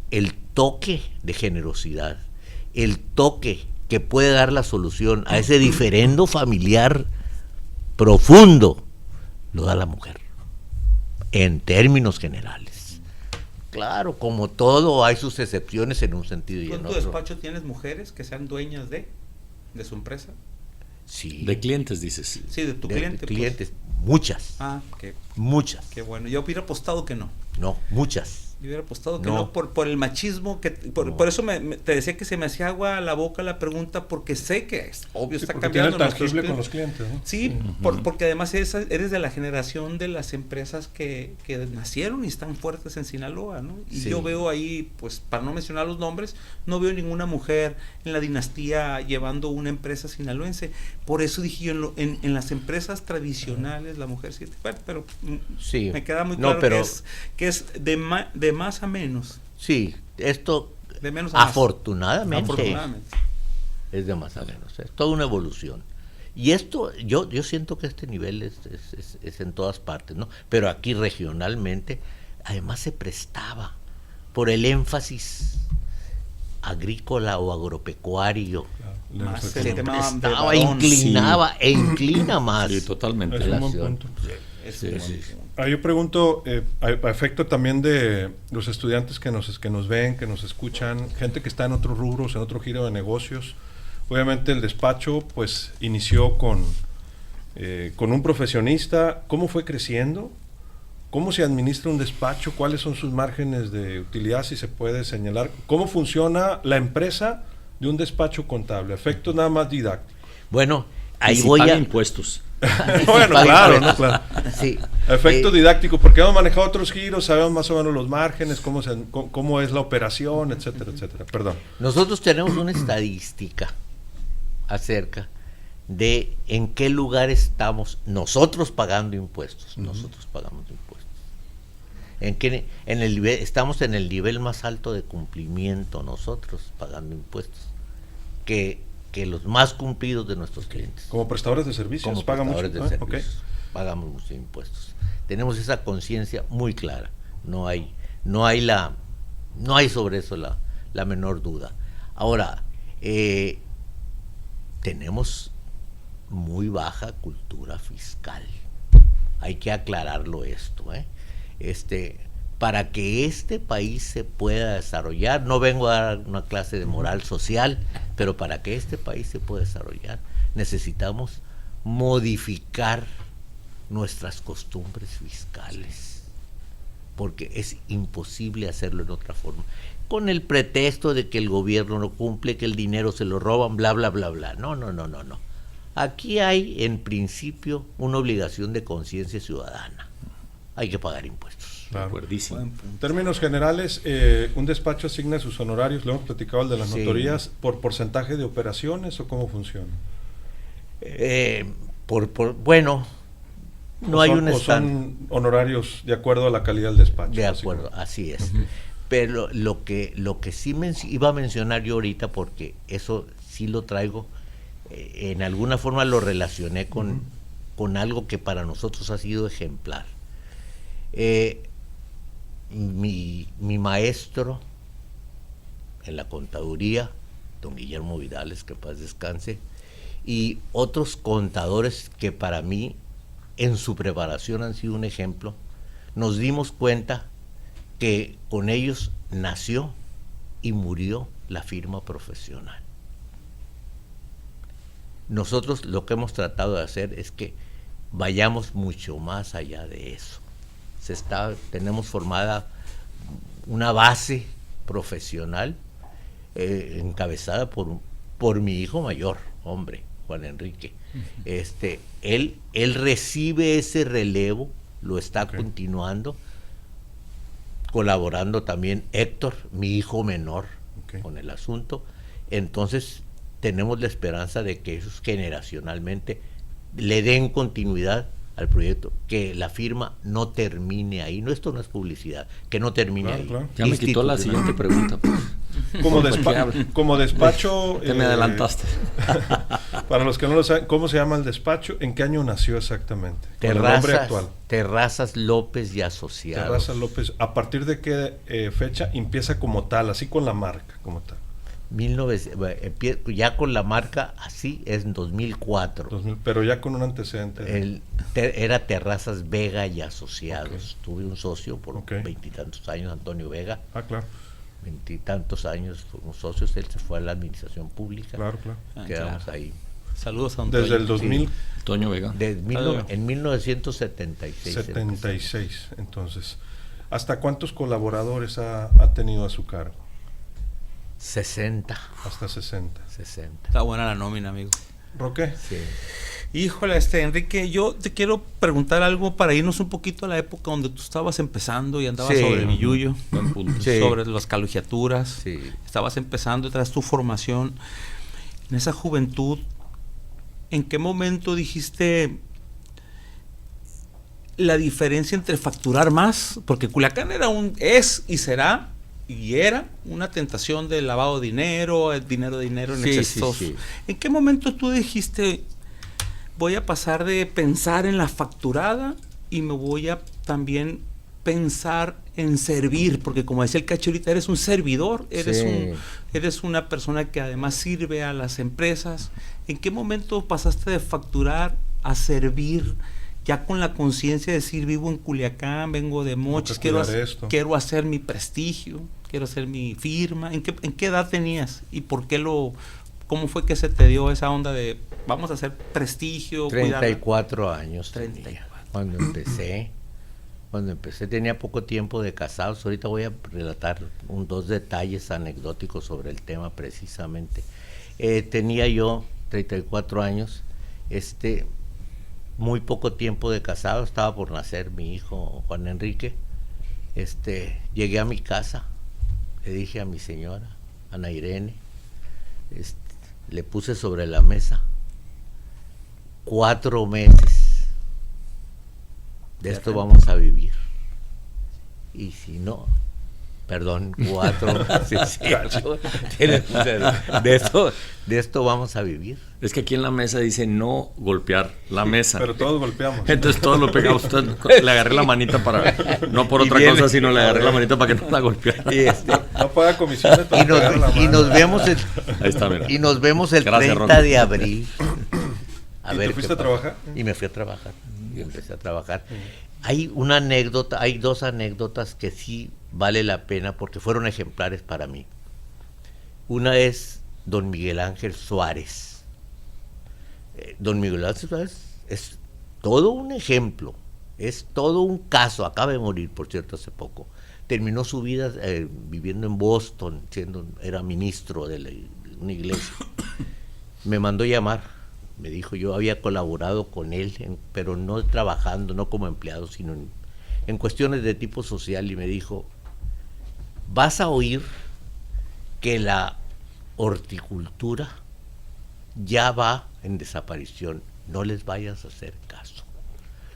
el toque de generosidad, el toque que puede dar la solución a ese diferendo familiar profundo, lo da la mujer, en términos generales. Claro, como todo, hay sus excepciones en un sentido y en otro. ¿En tu despacho tienes mujeres que sean dueñas de su empresa? Sí. De clientes, dices. Sí, de tu cliente. De clientes, muchas. Muchas. Qué bueno. Yo hubiera apostado que no. No, muchas. Yo hubiera apostado que no por el machismo, por eso te decía que se me hacía agua a la boca la pregunta, porque sé que es obvio, está cambiando. Tiene tangible con los clientes, ¿no? Sí, porque además eres de la generación de las empresas que nacieron y están fuertes en Sinaloa, ¿no? Y yo veo ahí, pues para no mencionar los nombres, no veo ninguna mujer en la dinastía llevando una empresa sinaloense. Por eso dije yo, en las empresas tradicionales la mujer sí, pero sí, me queda muy claro que es de más a menos. Sí, esto de menos a afortunadamente es de más a menos. Es toda una evolución. Y esto, yo siento que este nivel es en todas partes, ¿no? Pero aquí regionalmente, además se prestaba por el énfasis agrícola o agropecuario. Más Se el tema de prestaba, varón, inclinaba e inclina más. Sí, totalmente. Es un buen relación. punto. sí. Yo pregunto, a efecto también de los estudiantes que nos ven, que nos escuchan, gente que está en otros rubros, en otro giro de negocios. Obviamente el despacho pues inició con un profesionista. ¿Cómo fue creciendo? ¿Cómo se administra un despacho? ¿Cuáles son sus márgenes de utilidad, si se puede señalar? ¿Cómo funciona la empresa de un despacho contable? Efectos nada más didácticos. Bueno, ahí y si voy paga a... impuestos. Bueno, claro, ¿no? Claro. Sí. Efectos didácticos, porque hemos manejado otros giros, sabemos más o menos los márgenes, cómo es la operación, etcétera, etcétera. Perdón. Nosotros tenemos una estadística acerca de en qué lugar estamos nosotros pagando impuestos. Nosotros pagamos impuestos. Estamos en el nivel más alto de cumplimiento nosotros pagando impuestos que los más cumplidos de nuestros clientes. Como prestadores de servicios, Como pagan mucho. prestadores de servicios, pagamos muchos impuestos. Tenemos esa conciencia muy clara. No hay sobre eso la menor duda. Ahora, tenemos muy baja cultura fiscal. Hay que aclararlo esto, para que este país se pueda desarrollar, no vengo a dar una clase de moral social, pero para que este país se pueda desarrollar, necesitamos modificar nuestras costumbres fiscales, porque es imposible hacerlo en otra forma, con el pretexto de que el gobierno no cumple, que el dinero se lo roban, bla, bla, bla, bla. No. Aquí hay, en principio, una obligación de conciencia ciudadana. Hay que pagar impuestos. Claro. Acuerdísimo. En términos generales, un despacho asigna sus honorarios, le hemos platicado el de las notarías, ¿por porcentaje de operaciones o cómo funciona? Bueno, no hay un estándar. ¿Son honorarios de acuerdo a la calidad del despacho? De acuerdo, así es. Pero lo que sí iba a mencionar yo ahorita, porque eso sí lo traigo, en alguna forma lo relacioné con algo que para nosotros ha sido ejemplar. Mi maestro en la contaduría, don Guillermo Vidales, que paz descanse, y otros contadores que para mí en su preparación han sido un ejemplo, nos dimos cuenta que con ellos nació y murió la firma profesional. Nosotros lo que hemos tratado de hacer es que vayamos mucho más allá de eso. Tenemos formada una base profesional encabezada por mi hijo mayor, hombre, Juan Enrique. Él recibe ese relevo, lo está continuando, colaborando también Héctor, mi hijo menor, con el asunto. Entonces tenemos la esperanza de que ellos generacionalmente le den continuidad al proyecto, que la firma no termine ahí. Esto no es publicidad, que no termine ahí. Claro. Ya me quitó la siguiente pregunta. Pues. Como despacho... Te me adelantaste. Para los que no lo saben, ¿cómo se llama el despacho? ¿En qué año nació exactamente? Con el nombre actual. Terrazas López y Asociados. Terrazas López. ¿A partir de qué fecha empieza como tal, así con la marca como tal? Ya con la marca así es en 2004. Pero ya con un antecedente. Era Terrazas Vega y Asociados. Tuve un socio por 20 y tantos años, Antonio Vega. Claro. 20 y tantos años fuimos socios. Él se fue a la administración pública. Claro. Quedamos ahí. Saludos a Antonio. Desde el 2000. Toño Vega. En 1976. 76, entonces. ¿Hasta cuántos colaboradores ha tenido a su cargo? 60. Hasta 60. Está buena la nómina, amigo. ¿Roque? Sí. Híjole, Enrique, yo te quiero preguntar algo para irnos un poquito a la época donde tú estabas empezando y andabas sobre el billuyo, sobre las colegiaturas. Sí. Estabas empezando, traes tu formación. En esa juventud, ¿en qué momento dijiste la diferencia entre facturar más? Porque Culiacán era era una tentación de lavado de dinero, el dinero en exceso. Sí. ¿En qué momento tú dijiste, voy a pasar de pensar en la facturada y me voy a también pensar en servir? Porque como decía el Cacho ahorita, eres un servidor, eres una persona que además sirve a las empresas. ¿En qué momento pasaste de facturar a servir, ya con la conciencia de decir, vivo en Culiacán, vengo de Mochis, quiero hacer mi prestigio, quiero hacer mi firma? ¿En qué edad tenías? ¿Y cómo fue que se te dio esa onda de vamos a hacer prestigio? 34 años tenía cuando empecé. Cuando empecé tenía poco tiempo de casados. Ahorita voy a relatar 2 detalles anecdóticos sobre el tema precisamente. Tenía yo 34 años, muy poco tiempo de casado, estaba por nacer mi hijo Juan Enrique. Llegué a mi casa, le dije a mi señora, Ana Irene, le puse sobre la mesa 4 meses. De esto vamos a vivir. Y si no, perdón, 4, de esto vamos a vivir. Es que aquí en la mesa dice no golpear la mesa. Pero todos golpeamos. Entonces todos lo pegamos. Le agarré la manita para, no por otra cosa, sino le agarré la manita para que no la golpeara. No paga comisiones para pegar la mano. Y nos vemos el, ahí está, mira. Y nos vemos el Gracias, 30 de abril. ¿Y te fuiste a trabajar? Y me fui a trabajar. Y empecé a trabajar. Hay una anécdota, hay 2 anécdotas que sí vale la pena porque fueron ejemplares para mí. Una es don Miguel Ángel Suárez. Don Miguel Ángel Suárez es todo un ejemplo, es todo un caso. Acaba de morir, por cierto, hace poco. Terminó su vida viviendo en Boston, era ministro de una iglesia. Me mandó llamar. Me dijo, yo había colaborado con él, pero no trabajando, no como empleado, sino en cuestiones de tipo social, y me dijo, vas a oír que la horticultura ya va en desaparición, no les vayas a hacer caso.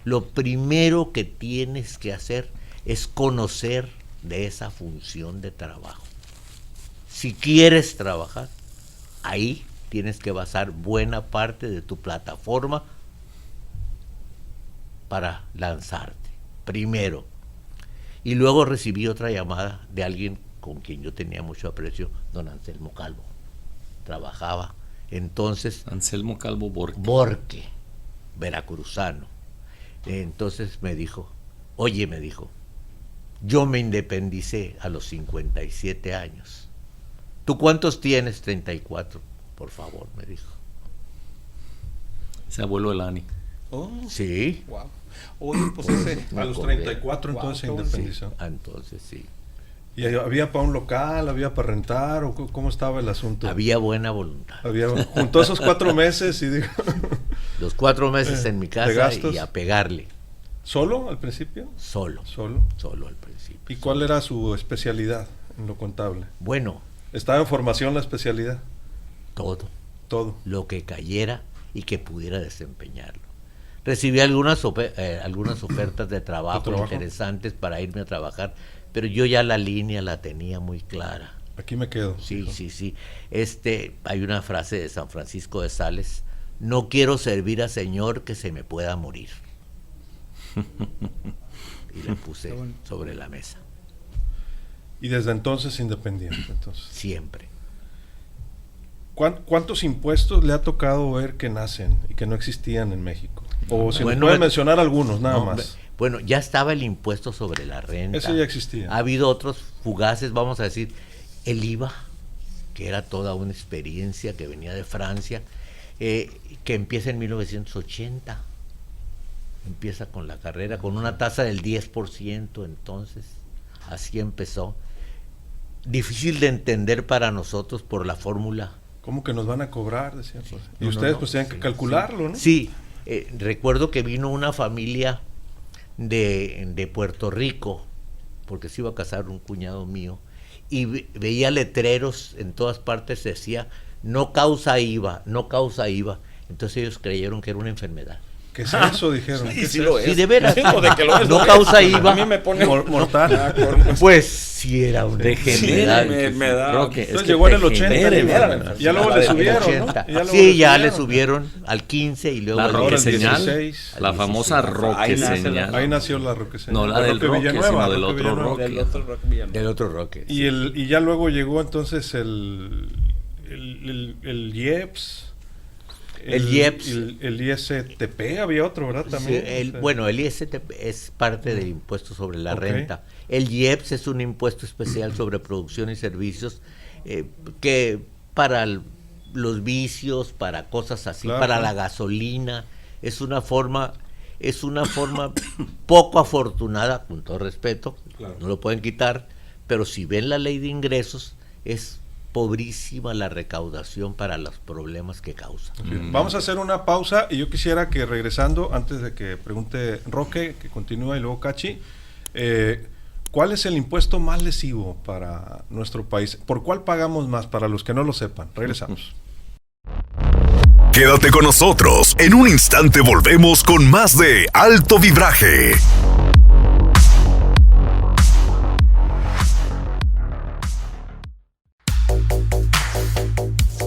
Lo primero que tienes que hacer es conocer de esa función de trabajo. Si quieres trabajar, ahí tienes que basar buena parte de tu plataforma para lanzarte, primero. Y luego recibí otra llamada de alguien con quien yo tenía mucho aprecio, don Anselmo Calvo. Trabajaba entonces... Anselmo Calvo Borque, veracruzano. Entonces me dijo, yo me independicé a los 57 años. ¿Tú cuántos tienes? 34. Por favor, me dijo. Ese abuelo de Lani. Oh, sí. Wow. Oye, pues a los 34 entonces se independizó. Sí, entonces sí. ¿Y había para un local, había para rentar o cómo estaba el asunto? Había buena voluntad. Juntó esos 4 meses y dijo... Los 4 meses en mi casa y a pegarle. ¿Solo al principio? Solo al principio. ¿Y cuál era su especialidad en lo contable? Bueno. ¿Estaba en formación la especialidad? Todo. Lo que cayera y que pudiera desempeñarlo. Recibí algunas ofertas de trabajo interesantes para irme a trabajar, pero yo ya la línea la tenía muy clara. Aquí me quedo. Sí. Hay una frase de San Francisco de Sales: no quiero servir a señor que se me pueda morir. Y la puse sobre la mesa. Y desde entonces independiente, entonces. Siempre. ¿Cuántos impuestos le ha tocado ver que nacen y que no existían en México? O si nos puede mencionar algunos, nada más. Bueno, ya estaba el impuesto sobre la renta. Eso ya existía. Ha habido otros fugaces, vamos a decir, el IVA, que era toda una experiencia que venía de Francia, que empieza en 1980. Empieza con la carrera, con una tasa del 10%, entonces. Así empezó. Difícil de entender para nosotros por la fórmula. ¿Cómo que nos van a cobrar? Decía, pues. Y ustedes pues tenían que calcularlo, ¿no? Sí, recuerdo que vino una familia de Puerto Rico, porque se iba a casar un cuñado mío, y veía letreros en todas partes, decía, no causa IVA. Entonces ellos creyeron que era una enfermedad. ¿Qué es eso? Dijeron. Sí, sí lo es. Sí, de veras. Sí, lo de que lo es, no lo causa es. IVA. A mí me pone mortal. Pues sí era un degenerado. me da. Roque, es Entonces que llegó en el te 80. genera ya enfermedad. luego le subieron, ¿no? 80. Ya luego Sí, ya le subieron. subieron al 15 y luego La al Roque 16. señal, 16. la famosa Roque Ahí nace señal. Ahí nació la Roque señal. No la del Roque Roque, Villanueva, sino del Roque otro Villanueva. Roque. Del otro Roque Villanueva. Del otro Roque. Y ya luego llegó entonces el IEPS. El IEPS. El ISTP, había otro, ¿verdad? Sí, También. bueno, el ISTP es parte del impuesto sobre la Ok. renta. El IEPS es un impuesto especial sobre producción y servicios que para los vicios, para cosas así, Claro, para claro. la gasolina, es una forma poco afortunada, con todo respeto, no lo pueden quitar, pero si ven la ley de ingresos, es pobrísima la recaudación para los problemas que causa. Vamos a hacer una pausa y yo quisiera que regresando, antes de que pregunte Roque, que continúe y luego Cachi, ¿cuál es el impuesto más lesivo para nuestro país? ¿Por cuál pagamos más? Para los que no lo sepan. Regresamos. Quédate con nosotros. En un instante volvemos con más de Alto Vibraje.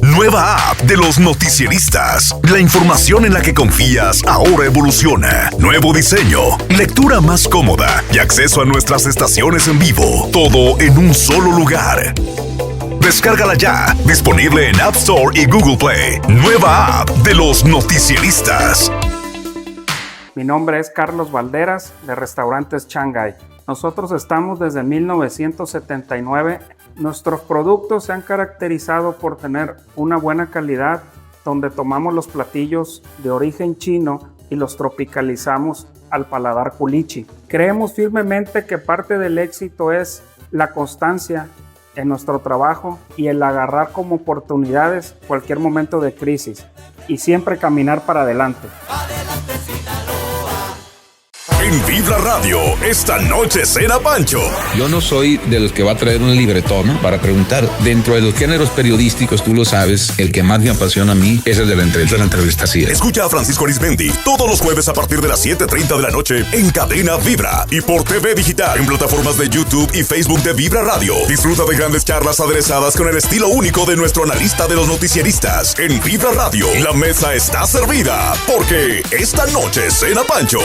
Nueva app de los noticieristas. La información en la que confías ahora evoluciona. Nuevo diseño, lectura más cómoda y acceso a nuestras estaciones en vivo. Todo en un solo lugar. Descárgala ya. Disponible en App Store y Google Play. Nueva app de los noticieristas. Mi nombre es Carlos Valderas, de Restaurantes Shanghai. Nosotros estamos desde 1979. Nuestros productos se han caracterizado por tener una buena calidad, donde tomamos los platillos de origen chino y los tropicalizamos al paladar culichi. Creemos firmemente que parte del éxito es la constancia en nuestro trabajo y el agarrar como oportunidades cualquier momento de crisis y siempre caminar para adelante. En Vibra Radio, esta noche cena Pancho. Yo no soy de los que va a traer un libretón para preguntar. Dentro de los géneros periodísticos, tú lo sabes, el que más me apasiona a mí es el de la entrevista. Así es. Escucha a Francisco Arismendi todos los jueves a partir de las 7:30 de la noche en Cadena Vibra y por TV Digital en plataformas de YouTube y Facebook de Vibra Radio. Disfruta de grandes charlas aderezadas con el estilo único de nuestro analista de los noticieristas. En Vibra Radio, la mesa está servida porque esta noche cena Pancho.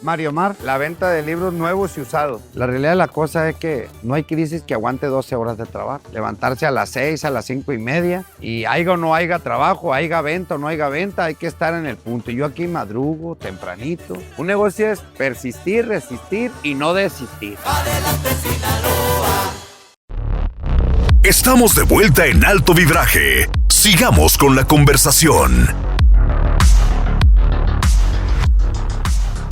Mario Mar, la venta de libros nuevos y usados. La realidad de la cosa es que no hay crisis que aguante 12 horas de trabajo. Levantarse a las 6, a las 5:30 y haya o no haya trabajo, haya venta o no haya venta, hay que estar en el punto. Yo aquí madrugo tempranito. Un negocio es persistir, resistir y no desistir. Estamos de vuelta en Alto Vibraje. Sigamos con la conversación.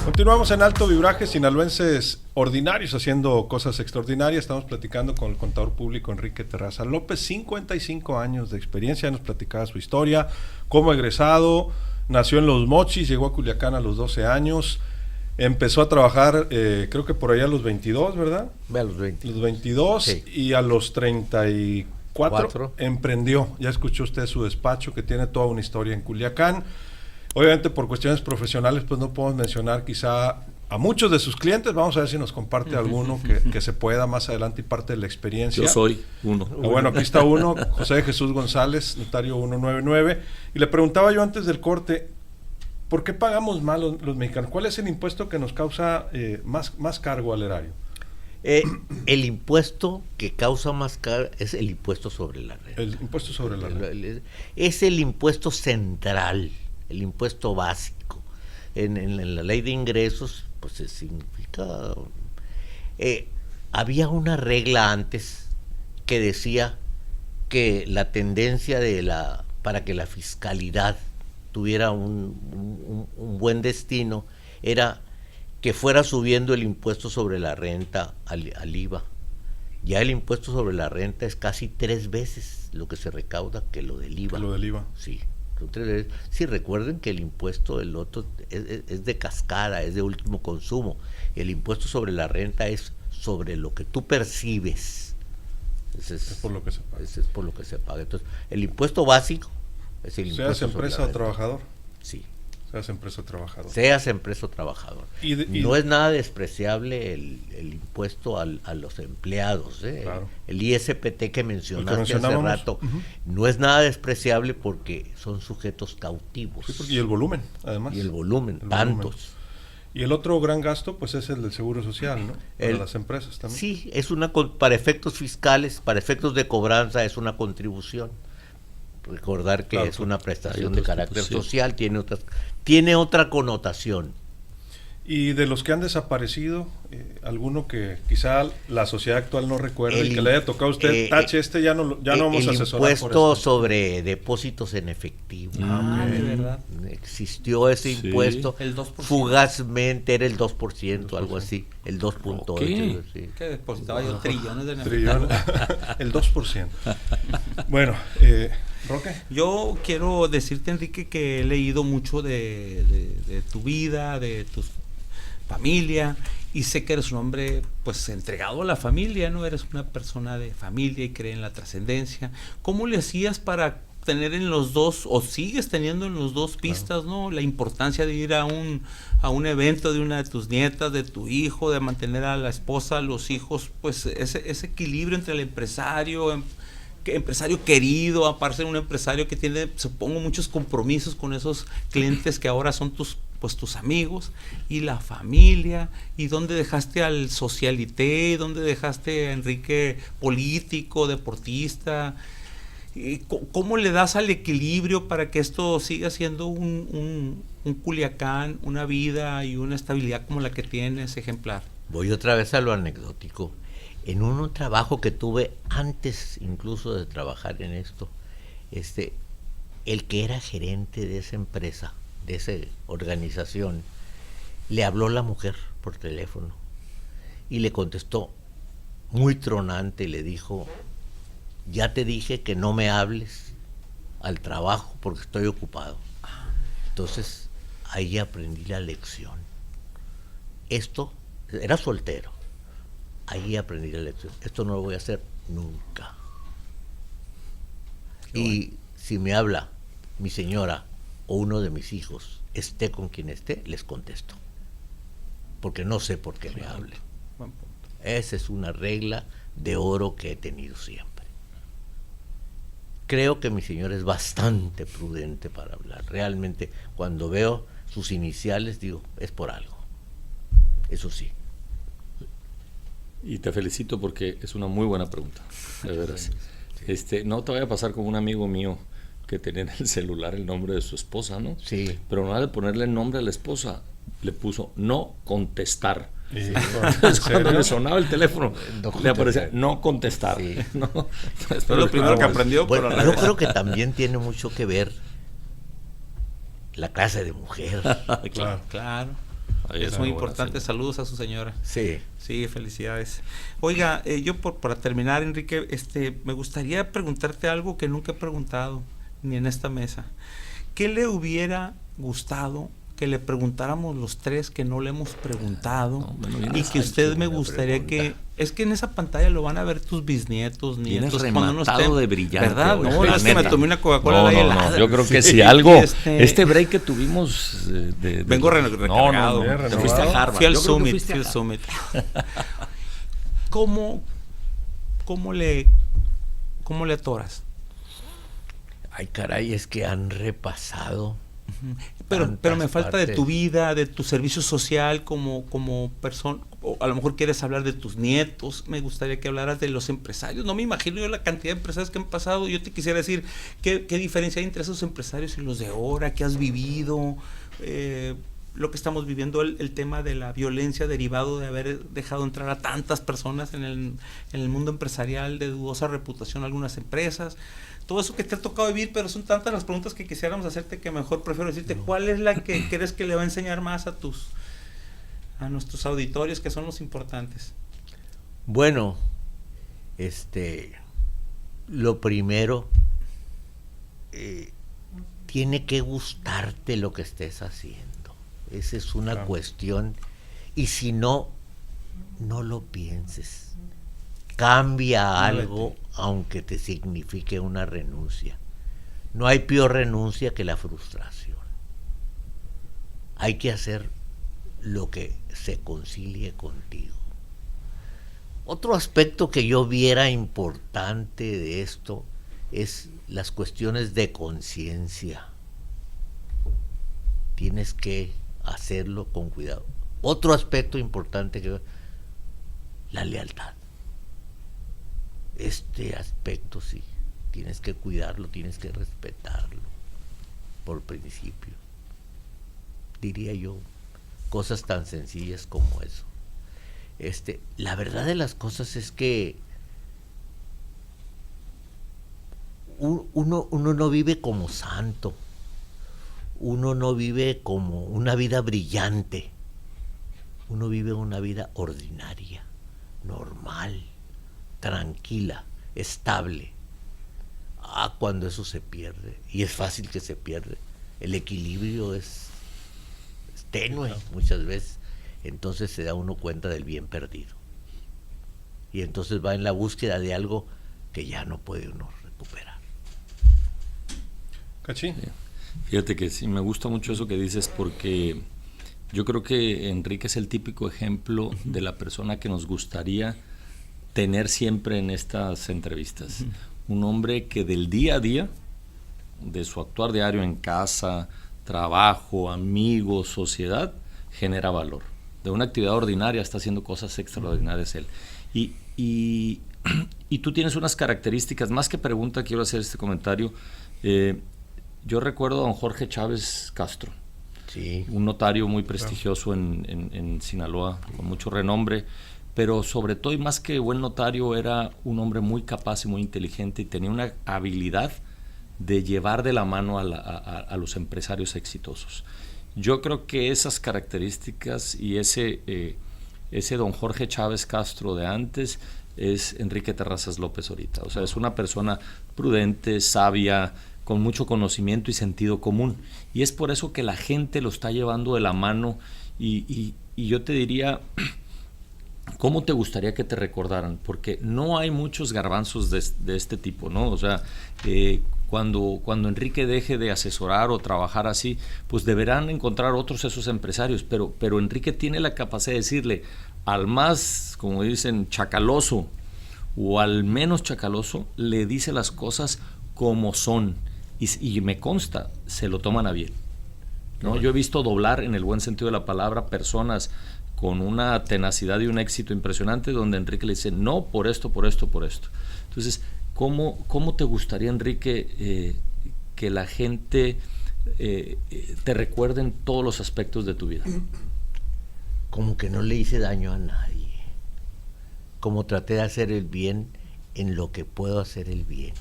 Continuamos en Alto Vibraje, sinaloenses ordinarios haciendo cosas extraordinarias. Estamos platicando con el contador público Enrique Terraza López, 55 años de experiencia. Nos platicaba su historia, cómo egresado, nació en Los Mochis, llegó a Culiacán a los 12 años, empezó a trabajar creo que por allá a los 22, ¿verdad? Ve a los 20. Los 22 Sí. Y a los 34 emprendió. Ya escuchó usted su despacho que tiene toda una historia en Culiacán. Obviamente por cuestiones profesionales pues no podemos mencionar quizá a muchos de sus clientes. Vamos a ver si nos comparte alguno que se pueda más adelante y parte de la experiencia. Yo soy uno. Bueno, aquí está uno, José de Jesús González, notario 199. Y le preguntaba yo antes del corte, ¿por qué pagamos mal los mexicanos? ¿Cuál es el impuesto que nos causa más cargo al erario? El impuesto que causa más caro es el impuesto sobre la renta. El impuesto sobre la renta. Es el impuesto central, el impuesto básico. En la ley de ingresos, pues se significa... había una regla antes que decía que la tendencia para que la fiscalidad tuviera un buen destino era que fuera subiendo el impuesto sobre la renta al IVA. Ya el impuesto sobre la renta es casi 3 veces lo que se recauda que lo del IVA. Lo del IVA. Sí. Sí, recuerden que el impuesto del otro es de cascada, es de último consumo. El impuesto sobre la renta es sobre lo que tú percibes. Es por lo que se paga. Es por lo que se paga. Entonces, el impuesto básico es el impuesto Seas empresa o trabajador. Sí. Seas empresa o trabajador. Seas empresa o trabajador. No es nada despreciable el impuesto a los empleados. Claro. El ISPT que mencionaste hace rato, no es nada despreciable porque son sujetos cautivos. Sí, y el volumen, además. Y el volumen, tantos. Y el otro gran gasto, pues es el del seguro social, ¿no? Para las empresas también. Sí, para efectos fiscales, para efectos de cobranza, es una contribución. Recordar que es una prestación de carácter social, tiene otra connotación. Y de los que han desaparecido, alguno que quizá la sociedad actual no recuerde y que le haya tocado a usted, tache, ya no vamos a asesorar. El impuesto sobre depósitos en efectivo. De verdad. Existió ese impuesto, el 2%. Fugazmente era el 2%, algo así, el 2.8%. Sí. Que depositaba yo trillones de el 2%. Bueno, Roque. Yo quiero decirte, Enrique, que he leído mucho de tu vida, de tu familia, y sé que eres un hombre pues entregado a la familia, ¿no? Eres una persona de familia y cree en la trascendencia. ¿Cómo le hacías para tener en los dos, o sigues teniendo en los dos pistas, ¿no? La importancia de ir a un evento de una de tus nietas, de tu hijo, de mantener a la esposa, a los hijos, pues ese equilibrio entre el empresario querido, aparte de un empresario que tiene, supongo, muchos compromisos con esos clientes que ahora son tus amigos, y la familia, y dónde dejaste al socialité, dónde dejaste a Enrique político, deportista, y cómo le das al equilibrio para que esto siga siendo un Culiacán, una vida y una estabilidad como la que tienes, ejemplar. Voy otra vez a lo anecdótico. En un trabajo que tuve antes incluso de trabajar en esto, el que era gerente de esa empresa, de esa organización, le habló la mujer por teléfono y le contestó muy tronante, le dijo: ya te dije que no me hables al trabajo porque estoy ocupado. Entonces ahí aprendí la lección. Esto, era soltero. Ahí aprendí la lección. Esto no lo voy a hacer nunca. Y si me habla mi señora o uno de mis hijos, esté con quien esté, les contesto. Porque no sé por qué me hable. Esa es una regla de oro que he tenido siempre. Creo que mi señora es bastante prudente para hablar. Realmente, cuando veo sus iniciales, digo, es por algo. Eso sí. Y te felicito porque es una muy buena pregunta, de veras. No te vaya a pasar como un amigo mío que tenía en el celular el nombre de su esposa, ¿no? Sí. Pero no de ponerle el nombre a la esposa, le puso no contestar. Sí. Entonces, cuando le sonaba el teléfono, le aparecía no contestar. Sí. ¿no? Es lo primero que aprendió. Bueno, yo creo que también tiene mucho que ver la clase de mujer. Claro. Es muy importante. Saludos a su señora. Sí. Sí, felicidades. Oiga, yo para terminar, Enrique, me gustaría preguntarte algo que nunca he preguntado, ni en esta mesa. ¿Qué le hubiera gustado que le preguntáramos los tres que no le hemos preguntado? Y que usted me gustaría que... Es que en esa pantalla lo van a ver tus bisnietos, nietos. Cuando no estén, de brillante. ¿Verdad? No, es que me tomé una Coca-Cola helada. No, yo creo que si algo... Este break que tuvimos... Vengo recargado. Te fuiste a Harvard. Fui al Summit. ¿Cómo le atoras? Ay, caray, es que han repasado... Pero me falta de tu vida, de tu servicio social como persona. O a lo mejor quieres hablar de tus nietos. Me gustaría que hablaras de los empresarios. No me imagino yo la cantidad de empresarios que han pasado. Yo te quisiera decir qué diferencia hay entre esos empresarios y los de ahora, qué has vivido, lo que estamos viviendo, el tema de la violencia derivado de haber dejado entrar a tantas personas en el mundo empresarial de dudosa reputación, algunas empresas. Todo eso que te ha tocado vivir, pero son tantas las preguntas que quisiéramos hacerte que mejor prefiero decirte cuál es la que crees que le va a enseñar más a nuestros auditorios, que son los importantes. Bueno, lo primero, tiene que gustarte lo que estés haciendo. Esa es una cuestión, y si no lo pienses. Cambia algo, aunque te signifique una renuncia. No hay peor renuncia que la frustración. hay que hacer lo que se concilie contigo. Otro aspecto que yo viera importante de esto es las cuestiones de conciencia. Tienes que hacerlo con cuidado. Otro aspecto importante que la lealtad. Este aspecto sí, tienes que cuidarlo, tienes que respetarlo por principio. Diría yo, cosas tan sencillas como eso. La verdad de las cosas es que uno no vive como santo, uno no vive como una vida brillante, uno vive una vida ordinaria, normal, tranquila, estable. Cuando eso se pierde, y es fácil que se pierde, el equilibrio es tenue muchas veces, entonces se da uno cuenta del bien perdido. Y entonces va en la búsqueda de algo que ya no puede uno recuperar. ¿Cachín? Fíjate que sí, me gusta mucho eso que dices, porque yo creo que Enrique es el típico ejemplo de la persona que nos gustaría tener siempre en estas entrevistas. Un hombre que del día a día, de su actuar diario en casa, trabajo, amigos, sociedad, genera valor. De una actividad ordinaria está haciendo cosas extraordinarias él. Y tú tienes unas características, más que pregunta, quiero hacer este comentario. Yo recuerdo a don Jorge Chávez Castro, sí, un notario muy prestigioso en Sinaloa, con mucho renombre, pero sobre todo y más que buen notario, era un hombre muy capaz y muy inteligente, y tenía una habilidad de llevar de la mano a los empresarios exitosos. Yo creo que esas características y ese don Jorge Chávez Castro de antes es Enrique Terrazas López ahorita. O sea, es una persona prudente, sabia, con mucho conocimiento y sentido común. Y es por eso que la gente lo está llevando de la mano. Y yo te diría, ¿cómo te gustaría que te recordaran? Porque no hay muchos garbanzos de este tipo, ¿no? O sea, cuando Enrique deje de asesorar o trabajar así, pues deberán encontrar otros esos empresarios, pero Enrique tiene la capacidad de decirle al más, como dicen, chacaloso o al menos chacaloso, le dice las cosas como son, y me consta, se lo toman a bien, ¿no? Bueno. Yo he visto doblar, en el buen sentido de la palabra, personas con una tenacidad y un éxito impresionante, donde Enrique le dice, no, por esto, por esto, por esto. Entonces, ¿cómo te gustaría, Enrique, que la gente te recuerde en todos los aspectos de tu vida? Como que no le hice daño a nadie, como traté de hacer el bien en lo que puedo hacer el bien.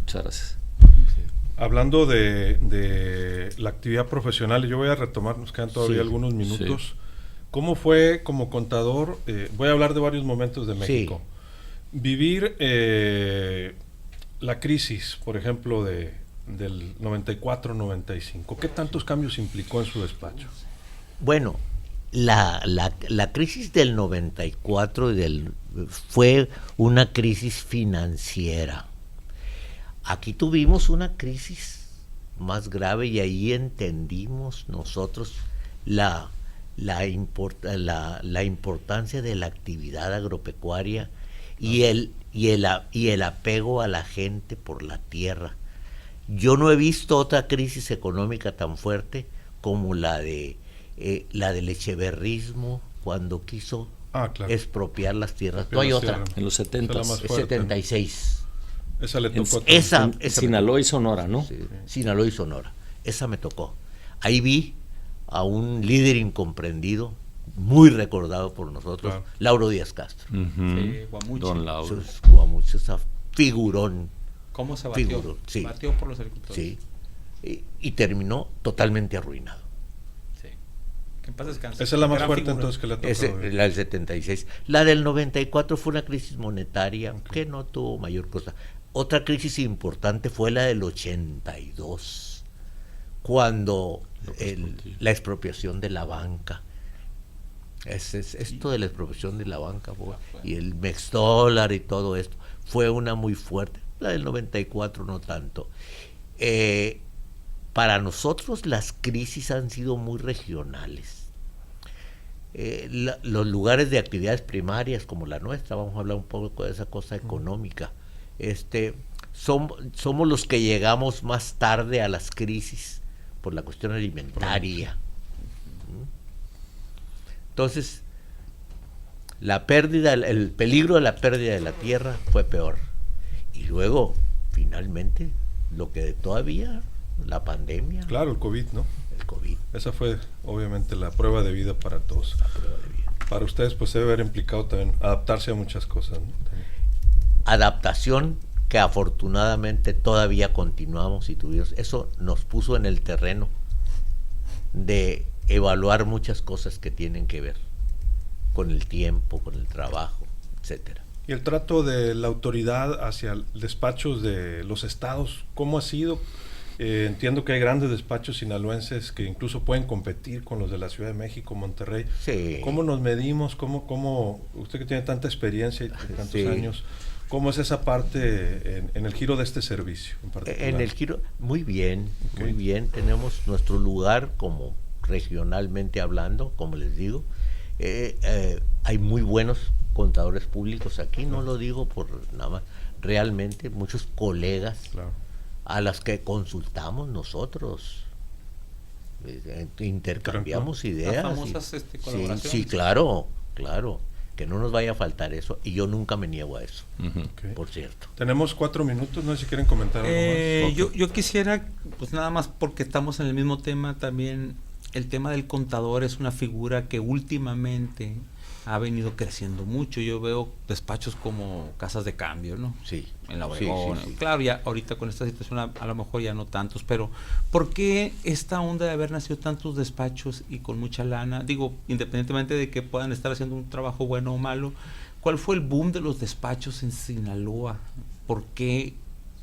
Muchas gracias. Hablando de la actividad profesional, yo voy a retomar, nos quedan todavía algunos minutos. Sí. ¿Cómo fue como contador? Voy a hablar de varios momentos de México. Sí. Vivir la crisis, por ejemplo, del 94-95. ¿Qué tantos cambios implicó en su despacho? Bueno, la crisis del 94 fue una crisis financiera. Aquí tuvimos una crisis más grave y ahí entendimos nosotros la importancia de la actividad agropecuaria y el apego a la gente por la tierra. Yo no he visto otra crisis económica tan fuerte como la del echeverrismo, cuando quiso expropiar las tierras. No hay otra. En los 70. Es 76. Esa le tocó. Esa Sinaloa y Sonora, ¿no? Sí, Sinaloa y Sonora. Esa me tocó. Ahí vi a un líder incomprendido, muy recordado por nosotros, claro. Lauro Díaz Castro. Sí, Guamuchi. Don Lauro. Guamuchi, esa figurón. ¿Cómo se batió? Figurón, sí. Batió por los agricultores. Sí. Y terminó totalmente arruinado. Sí. Que en paz descanse. Esa es la más fuerte figura. Entonces que le tocó. La del 76. La del 94 fue una crisis monetaria que no tuvo mayor cosa. Otra crisis importante fue la del 82, cuando la expropiación de la banca. Esto de la expropiación de la banca y el Mexdólar y todo esto fue una muy fuerte. La del 94 no tanto. para nosotros las crisis han sido muy regionales. Los lugares de actividades primarias como la nuestra, vamos a hablar un poco de esa cosa económica, somos los que llegamos más tarde a las crisis por la cuestión alimentaria. Entonces, el peligro de la pérdida de la tierra fue peor. Y luego, finalmente, lo que todavía, la pandemia. Claro, el COVID, ¿no? El COVID. Esa fue, obviamente, la prueba de vida para todos. La prueba de vida. Para ustedes, pues, debe haber implicado también adaptarse a muchas cosas, ¿no? También. Adaptación que afortunadamente todavía continuamos y tuvimos. Eso nos puso en el terreno de evaluar muchas cosas que tienen que ver con el tiempo, con el trabajo, etcétera. Y el trato de la autoridad hacia despachos de los estados, ¿cómo ha sido? Entiendo que hay grandes despachos sinaloenses que incluso pueden competir con los de la Ciudad de México, Monterrey. Sí. ¿Cómo nos medimos? ¿Cómo usted que tiene tanta experiencia y tantos Sí. años, cómo es esa parte en el giro de este servicio en particular? En el giro, muy bien, Ok. muy bien. Tenemos nuestro lugar como regionalmente hablando, como les digo. Hay muy buenos contadores públicos aquí, no lo digo por nada más. Realmente muchos colegas Claro. a las que consultamos nosotros. Intercambiamos ideas. Las famosas colaboraciones. Sí, claro, que no nos vaya a faltar eso, y yo nunca me niego a eso, Ok. por cierto. Tenemos 4 minutos, no sé si quieren comentar algo más. Yo quisiera, pues nada más porque estamos en el mismo tema también, el tema del contador es una figura que últimamente ha venido creciendo mucho. Yo veo despachos como casas de cambio, ¿no? Sí. En la Sí, Obregón. sí, sí. Claro, ya ahorita con esta situación a lo mejor ya no tantos, pero ¿por qué esta onda de haber nacido tantos despachos y con mucha lana? Digo, independientemente de que puedan estar haciendo un trabajo bueno o malo, ¿cuál fue el boom de los despachos en Sinaloa? ¿Por qué?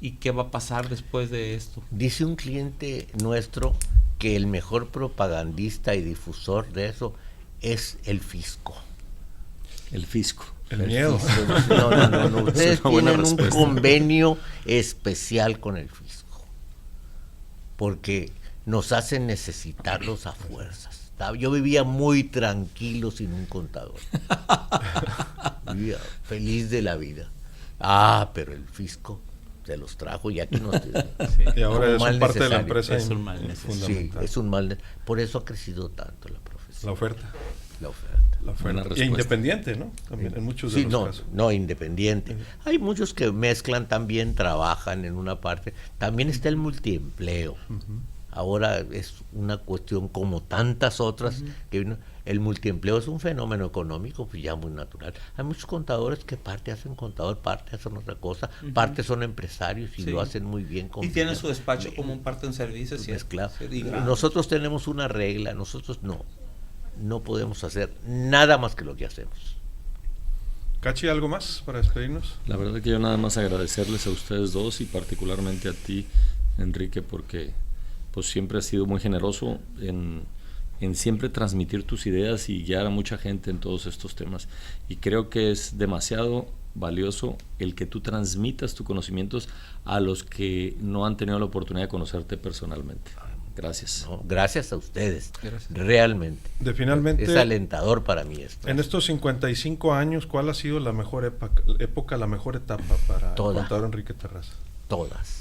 ¿Y qué va a pasar después de esto? Dice un cliente nuestro que el mejor propagandista y difusor de eso es el fisco. El fisco. El miedo. No. Ustedes una buena tienen un respuesta. convenio especial con el fisco, porque nos hacen necesitarlos a fuerzas. Yo vivía muy tranquilo sin un contador. Vivía feliz de la vida. Pero el fisco se los trajo y aquí nos Y ahora como es mal parte de la necesario. empresa Es un mal necesario. Sí, fundamental. es un mal. Por eso ha crecido tanto la La profesión. oferta. La oferta. La Buena oferta. Y respuesta. independiente, ¿no? También en muchos de Sí, los casos. no, independiente. Hay muchos que mezclan también, trabajan en una parte. También está el multiempleo. Ahora es una cuestión como tantas otras que vino. El multiempleo es un fenómeno económico pues ya muy natural. Hay muchos contadores que parte hacen contador, parte hacen otra cosa, parte son empresarios y Sí. lo hacen muy bien. Y tienen su despacho como un parte en servicio, ¿sí? Mezclado. Sí, grande. Nosotros tenemos una regla, nosotros no podemos hacer nada más que lo que hacemos. Cachi, ¿algo más para despedirnos? La verdad que yo nada más agradecerles a ustedes dos y particularmente a ti, Enrique, porque pues siempre has sido muy generoso en siempre transmitir tus ideas y guiar a mucha gente en todos estos temas. Y creo que es demasiado valioso el que tú transmitas tus conocimientos a los que no han tenido la oportunidad de conocerte personalmente. Gracias. ¿No? Gracias a ustedes, Gracias. realmente. Finalmente, Es alentador para mí esto. en estos 55 años, ¿cuál ha sido la mejor época, la mejor etapa para el Toda. contador Enrique Terraza? Todas.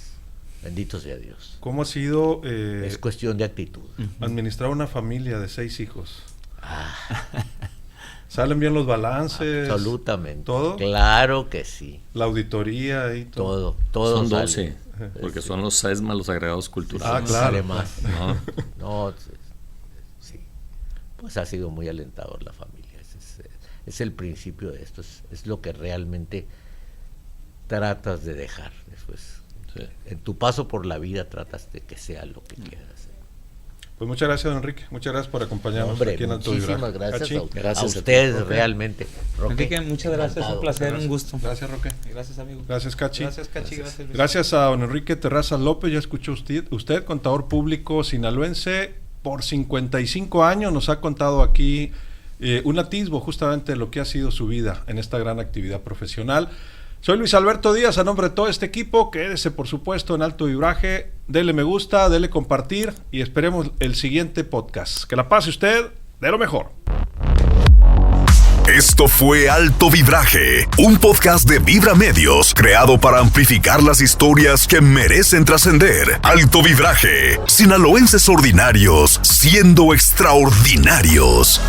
Bendito sea Dios. ¿Cómo ha sido Es cuestión de actitud. administrar una familia de 6 hijos? ¿Salen bien los balances? Absolutamente. ¿Todo? Claro que sí. La auditoría y todo. Todo Son sale. 12, porque son los 6 más los agregados culturales. Ah, claro. Sale más. ¿no? No, sí. Pues ha sido muy alentador la familia. Es el principio de esto. Es lo que realmente tratas de dejar después. Sí. En tu paso por la vida tratas de que sea lo que quieras. Pues muchas gracias, don Enrique. Muchas gracias por acompañarnos Hombre, aquí en Alto muchísimas Vibraje. gracias Cachi, Gracias a a ti. ustedes Roque. realmente. Roque, Enrique, muchas gracias, encantado. un placer, Gracias. un gusto. Gracias, Roque. Gracias, amigo. Gracias, Cachi. Gracias, Cachi. Gracias, Luis. Gracias a don Enrique Terraza López, ya escuchó usted, contador público sinaloense, por 55 años nos ha contado aquí un atisbo justamente de lo que ha sido su vida en esta gran actividad profesional. Soy Luis Alberto Díaz, a nombre de todo este equipo. Quédese, por supuesto, en Alto Vibraje. Dele me gusta, dele compartir y esperemos el siguiente podcast. Que la pase usted de lo mejor. Esto fue Alto Vibraje, un podcast de Vibra Medios, creado para amplificar las historias que merecen trascender. Alto Vibraje, sinaloenses ordinarios siendo extraordinarios.